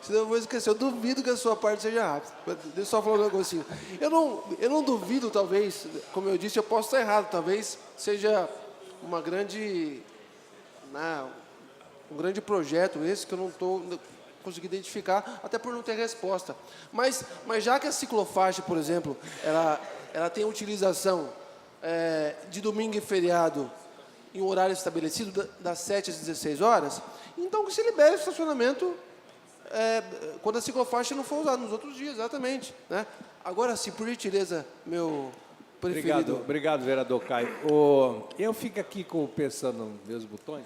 Senão eu vou esquecer. Eu duvido que a sua parte seja rápida. Deixa eu só falar um negocinho. Eu não duvido, talvez, como eu disse, eu posso estar errado, talvez seja uma grande, um grande projeto esse que eu não estou conseguindo identificar, até por não ter resposta. Mas já que a ciclofaixa, por exemplo, ela tem utilização de domingo e feriado em um horário estabelecido, das 7 às 16 horas, então que se libere o estacionamento quando a ciclofaixa não for usada, nos outros dias, exatamente. Né? Agora, se por gentileza, meu preferido... Obrigado, vereador Caio. Eu fico aqui pensando nos meus botões.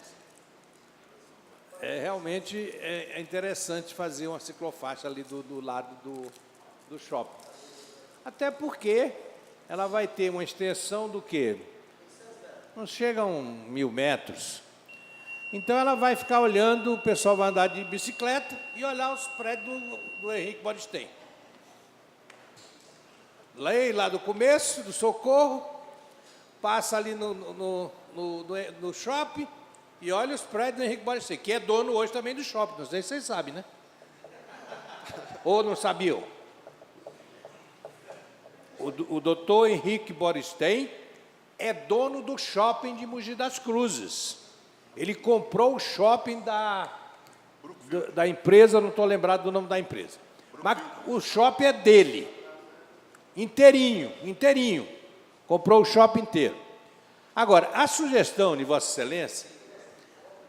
Realmente é interessante fazer uma ciclofaixa ali do lado do shopping. Até porque ela vai ter uma extensão do quê? Não chega a 1.000 metros. Então, ela vai ficar olhando, o pessoal vai andar de bicicleta e olhar os prédios do Henrique Boristem. Lá do começo, do Socorro, passa ali no shopping e olha os prédios do Henrique Boristem, que é dono hoje também do shopping. Não sei se vocês sabem, né? Ou não sabiam? O doutor Henrique Boristem é dono do shopping de Mogi das Cruzes. Ele comprou o shopping da empresa, não estou lembrado do nome da empresa. Mas o shopping é dele. Inteirinho. Comprou o shopping inteiro. Agora, a sugestão de Vossa Excelência,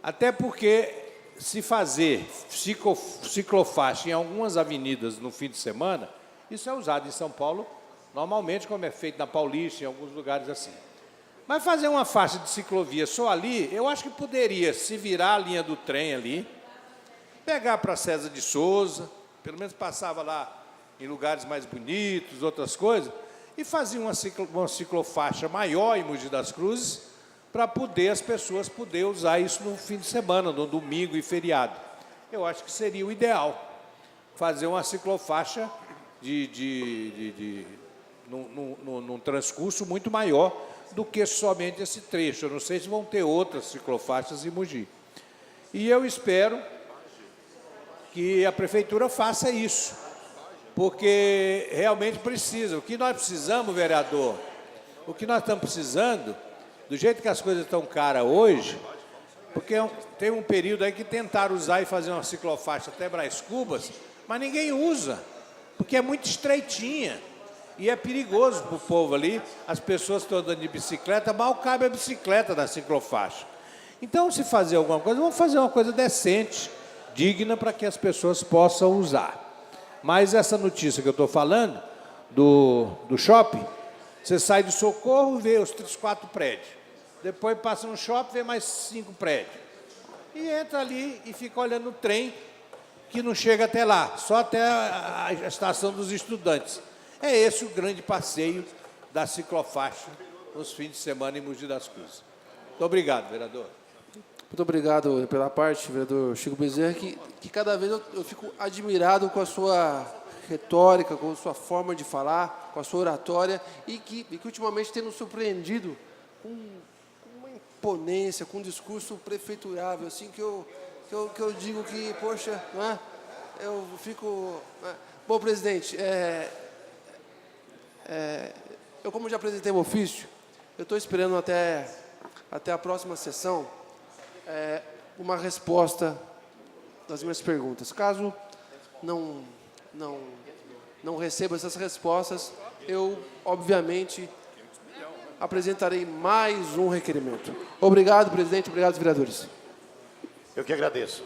até porque se fazer ciclofaixa em algumas avenidas no fim de semana, isso é usado em São Paulo, normalmente, como é feito na Paulista, em alguns lugares assim. Mas fazer uma faixa de ciclovia só ali, eu acho que poderia se virar a linha do trem ali, pegar para César de Souza, pelo menos passava lá em lugares mais bonitos, outras coisas, e fazia uma ciclofaixa maior em Mogi das Cruzes, para poder as pessoas poderem usar isso no fim de semana, no domingo e feriado. Eu acho que seria o ideal, fazer uma ciclofaixa num transcurso muito maior do que somente esse trecho. Eu não sei se vão ter outras ciclofaixas em Mogi. E eu espero que a prefeitura faça isso, porque realmente precisa. O que nós precisamos, vereador, o que nós estamos precisando, do jeito que as coisas estão caras hoje, porque tem um período aí que tentaram usar e fazer uma ciclofaixa até Brás Cubas, mas ninguém usa, porque é muito estreitinha. E é perigoso para o povo ali, as pessoas estão andando de bicicleta, mal cabe a bicicleta na ciclofaixa. Então, se fazer alguma coisa, vamos fazer uma coisa decente, digna, para que as pessoas possam usar. Mas essa notícia que eu estou falando, do shopping, você sai do Socorro, vê os 4 prédios. Depois passa no shopping, vê mais 5 prédios. E entra ali e fica olhando o trem, que não chega até lá, só até a estação dos estudantes. É esse o grande passeio da ciclofaixa nos fins de semana em Mogi das Cruzes. Muito obrigado, vereador. Muito obrigado pela parte, vereador Chico Bezerra, que cada vez eu fico admirado com a sua retórica, com a sua forma de falar, com a sua oratória, e que ultimamente tem nos surpreendido com uma imponência, com um discurso prefeiturável, assim, que eu digo que, poxa, não é? Eu fico... Bom, presidente, eu, como já apresentei o ofício, eu estou esperando até a próxima sessão uma resposta das minhas perguntas. Caso não receba essas respostas, eu, obviamente, apresentarei mais um requerimento. Obrigado, presidente. Obrigado, vereadores. Eu que agradeço.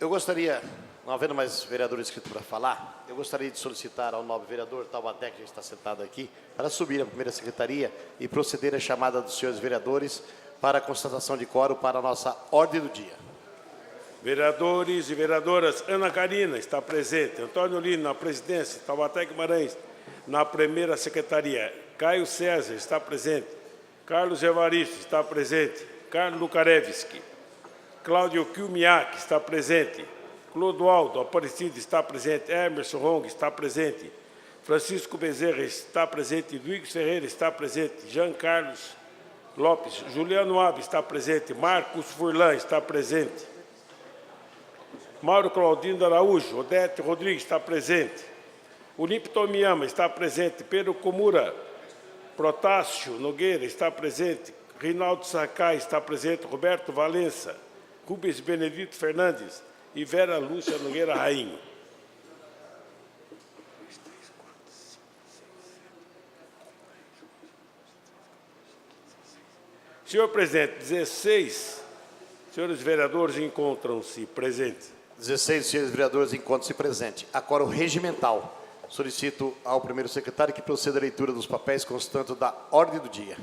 Eu gostaria, não havendo mais vereadores inscritos para falar, eu gostaria de solicitar ao nobre vereador Taubaté, que já está sentado aqui, para subir à primeira secretaria e proceder à chamada dos senhores vereadores para a constatação de quórum para a nossa ordem do dia. Vereadores e vereadoras, Ana Karina está presente, Antônio Lino na presidência, Taubaté Guimarães na primeira secretaria, Caio César está presente, Carlos Evaristo está presente, Carlos Lukarevski, Cláudio Kilmiak está presente, Clodoaldo Aparecido está presente, Emerson Rong está presente, Francisco Bezerra está presente, Luiz Ferreira está presente, Jean Carlos Lopes, Juliano Abbe está presente, Marcos Furlan está presente, Mauro Claudino Araújo. Odete Rodrigues está presente. Olímpio Tomiyama está presente. Pedro Komura. Protásio Nogueira está presente. Reinaldo Sakai está presente. Roberto Valença. Rubens Benedito Fernandes e Vera Lúcia Nogueira Rainho. Senhor presidente, 16 senhores vereadores encontram-se presentes. 16 senhores vereadores encontram-se presentes. Agora o regimental. Solicito ao primeiro secretário que proceda à leitura dos papéis constantes da ordem do dia.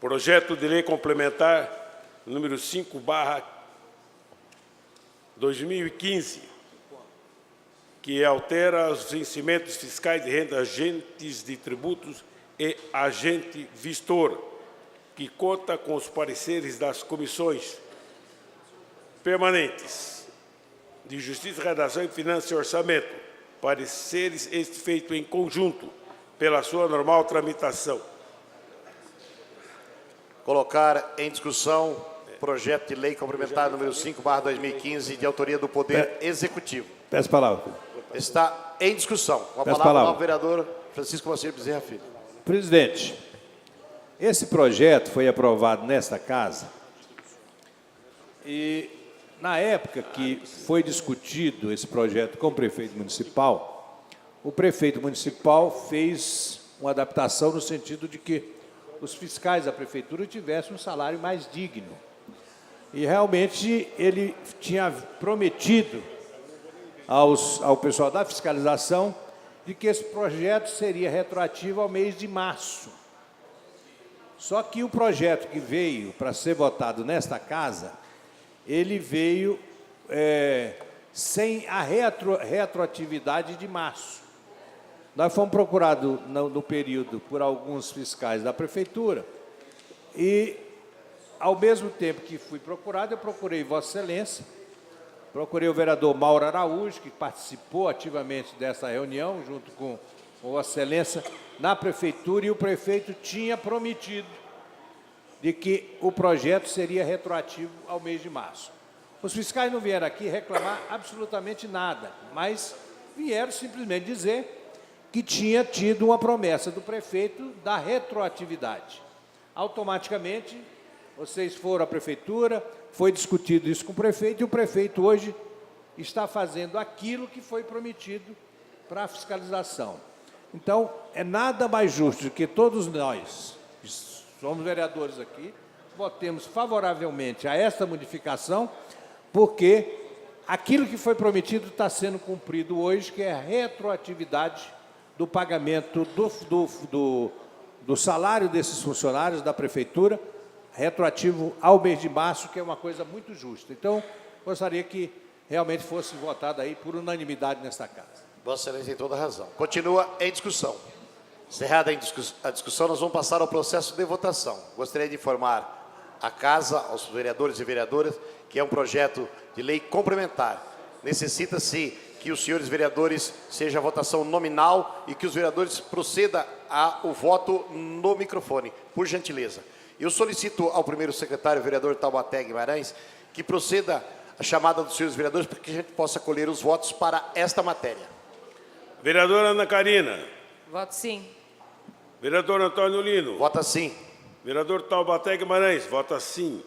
Projeto de lei complementar número 5/2015, que altera os vencimentos fiscais de renda agentes de tributos e agente vistor, que conta com os pareceres das comissões permanentes de Justiça, Redação e Finanças e Orçamento, pareceres este feito em conjunto pela sua normal tramitação. Colocar em discussão projeto de lei complementar número 5/2015, de autoria do Poder Executivo. Peço palavra. Está em discussão. Com a Peço palavra ao palavra. vereador Francisco Moacir Bezerra Filho. Presidente, esse projeto foi aprovado nesta casa e, na época que foi discutido esse projeto com o prefeito municipal, o prefeito municipal fez uma adaptação no sentido de que os fiscais da prefeitura tivessem um salário mais digno. E, realmente, ele tinha prometido ao pessoal da fiscalização de que esse projeto seria retroativo ao mês de março. Só que o projeto que veio para ser votado nesta casa, ele veio sem a retroatividade de março. Nós fomos procurados no período por alguns fiscais da prefeitura e, ao mesmo tempo que fui procurado, eu procurei Vossa Excelência, procurei o vereador Mauro Araújo, que participou ativamente dessa reunião, junto com Vossa Excelência, na prefeitura, e o prefeito tinha prometido de que o projeto seria retroativo ao mês de março. Os fiscais não vieram aqui reclamar absolutamente nada, mas vieram simplesmente dizer que tinha tido uma promessa do prefeito da retroatividade. Automaticamente, vocês foram à prefeitura, foi discutido isso com o prefeito, e o prefeito hoje está fazendo aquilo que foi prometido para a fiscalização. Então, é nada mais justo do que todos nós, que somos vereadores aqui, votemos favoravelmente a esta modificação, porque aquilo que foi prometido está sendo cumprido hoje, que é a retroatividade do pagamento do salário desses funcionários da prefeitura, retroativo ao mês de março, que é uma coisa muito justa. Então, gostaria que realmente fosse votado aí por unanimidade nesta casa. Vossa Excelência tem toda a razão. Continua em discussão. Encerrada a discussão, nós vamos passar ao processo de votação. Gostaria de informar a casa, aos vereadores e vereadoras, que é um projeto de lei complementar. Necessita-se que os senhores vereadores seja a votação nominal e que os vereadores procedam ao voto no microfone, por gentileza. Eu solicito ao primeiro secretário, o vereador Taubaté Guimarães, que proceda a chamada dos senhores vereadores para que a gente possa colher os votos para esta matéria. Vereadora Ana Karina. Voto sim. Vereador Antônio Lino. Vota sim. Vereador Taubaté Guimarães. Vota sim.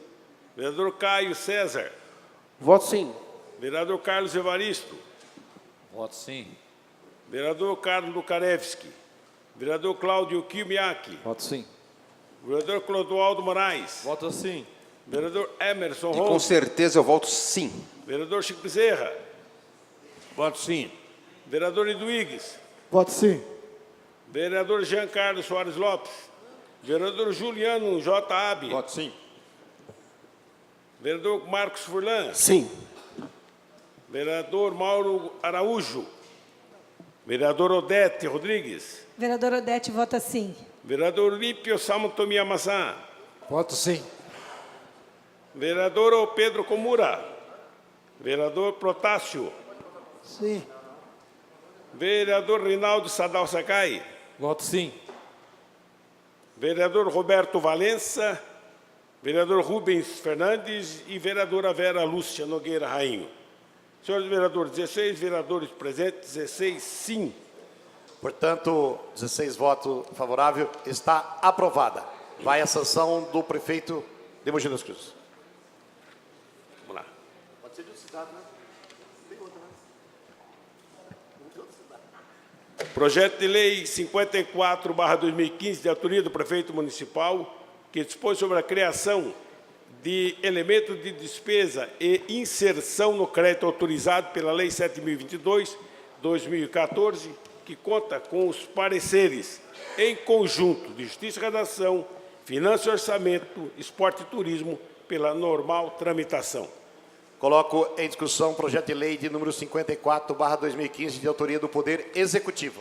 Vereador Caio César. Voto sim. Vereador Carlos Evaristo. Voto sim. Vereador Carlos Lukarevski. Vereador Cláudio Kimiaki. Voto sim. Vereador Clodoaldo Moraes. Voto sim. Vereador Emerson E com Ronco. certeza eu voto sim. Vereador Chico Bezerra. Voto sim. Vereador Eduígues. Voto sim. Vereador Jean Carlos Soares Lopes. Vereador Juliano J. Abi. Voto sim. Vereador Marcos Furlan. Sim. Vereador Mauro Araújo. Vereador Odete Rodrigues. Vereadora Odete vota sim. Vereador Olímpio Samutomia-Maçã. Voto sim. Vereador Pedro Komura. Vereador Protásio. Sim. Vereador Reinaldo Sadal Sakai. Voto sim. Vereador Roberto Valença. Vereador Rubens Fernandes e vereadora Vera Lúcia Nogueira Rainho. Senhores vereadores, 16 vereadores presentes, 16 sim. Portanto, 16 votos favorável, está aprovada. Vai a sanção do prefeito de Mogi das Cruzes. Vamos lá. Pode ser de outra cidade, né? Tem outra, né? Projeto de Lei 54/2015, de autoria do prefeito municipal, que dispõe sobre a criação de elementos de despesa e inserção no crédito autorizado pela Lei 7.022/2014, que conta com os pareceres em conjunto de Justiça e Redação, Finanças e Orçamento, Esporte e Turismo, pela normal tramitação. Coloco em discussão o projeto de lei de número 54/2015, de autoria do Poder Executivo.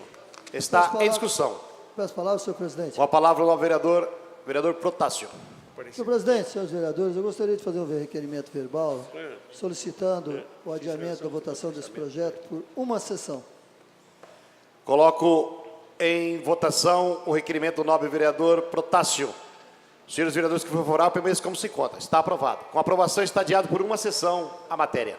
Está em discussão. Peço a palavra, senhor presidente. Com a palavra o vereador Protásio. Senhor presidente, senhores vereadores, eu gostaria de fazer um requerimento verbal solicitando o adiamento da votação desse projeto por uma sessão. Coloco em votação o requerimento do nobre vereador Protásio. Senhores vereadores que for favorável, permaneçam como se conta. Está aprovado. Com aprovação, está adiado por uma sessão a matéria.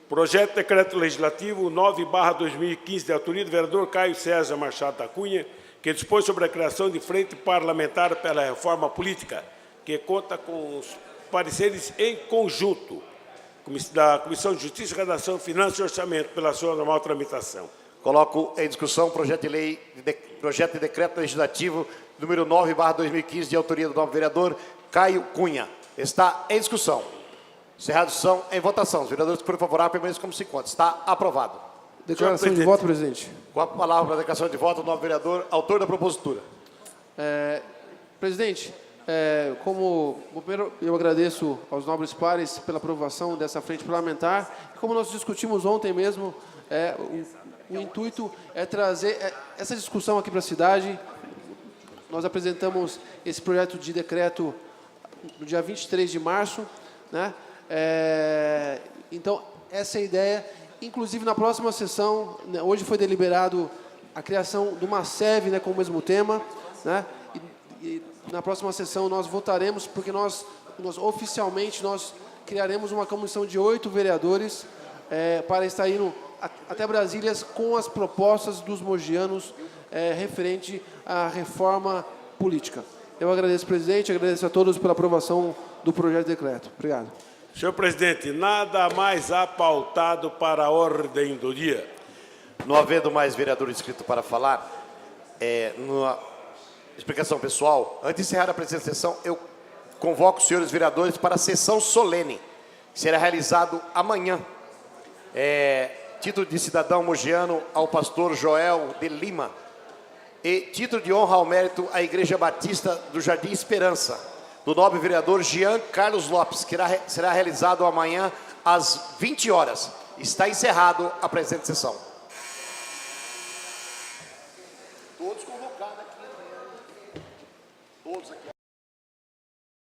Projeto de Decreto Legislativo 9/2015, de autoria do vereador Caio César Machado da Cunha, que dispõe sobre a criação de frente parlamentar pela reforma política, que conta com os pareceres em conjunto da Comissão de Justiça, Redação, Finanças e Orçamento, pela sua normal tramitação. Coloco em discussão o projeto de decreto legislativo número 9/2015, de autoria do nobre vereador Caio Cunha. Está em discussão. Encerrada a discussão, em votação. Os vereadores que forem favoráveis, permaneçam como se conta. Está aprovado. Declaração de voto, presidente. Com a palavra para a declaração de voto, o nobre vereador, autor da propositura. Presidente, primeiro eu agradeço aos nobres pares pela aprovação dessa frente parlamentar. Como nós discutimos ontem mesmo, o intuito é trazer essa discussão aqui para a cidade. Nós apresentamos esse projeto de decreto no dia 23 de março, né? Então, essa é a ideia. Inclusive, na próxima sessão, né, hoje foi deliberado a criação de uma SEV, né, com o mesmo tema, né? E na próxima sessão nós votaremos, porque nós oficialmente criaremos uma comissão de 8 vereadores para estar indo até Brasília com as propostas dos mogianos referente à reforma política. Eu agradeço, presidente, agradeço a todos pela aprovação do projeto de decreto. Obrigado. Senhor presidente, nada mais apautado para a ordem do dia. Não havendo mais vereador inscrito para falar, numa explicação pessoal, antes de encerrar a presente sessão, eu convoco os senhores vereadores para a sessão solene, que será realizado amanhã. Título de cidadão mogiano ao pastor Joel de Lima e título de honra ao mérito à Igreja Batista do Jardim Esperança, do nobre vereador Jean Carlos Lopes, que será realizado amanhã às 20 horas. Está encerrado a presente sessão.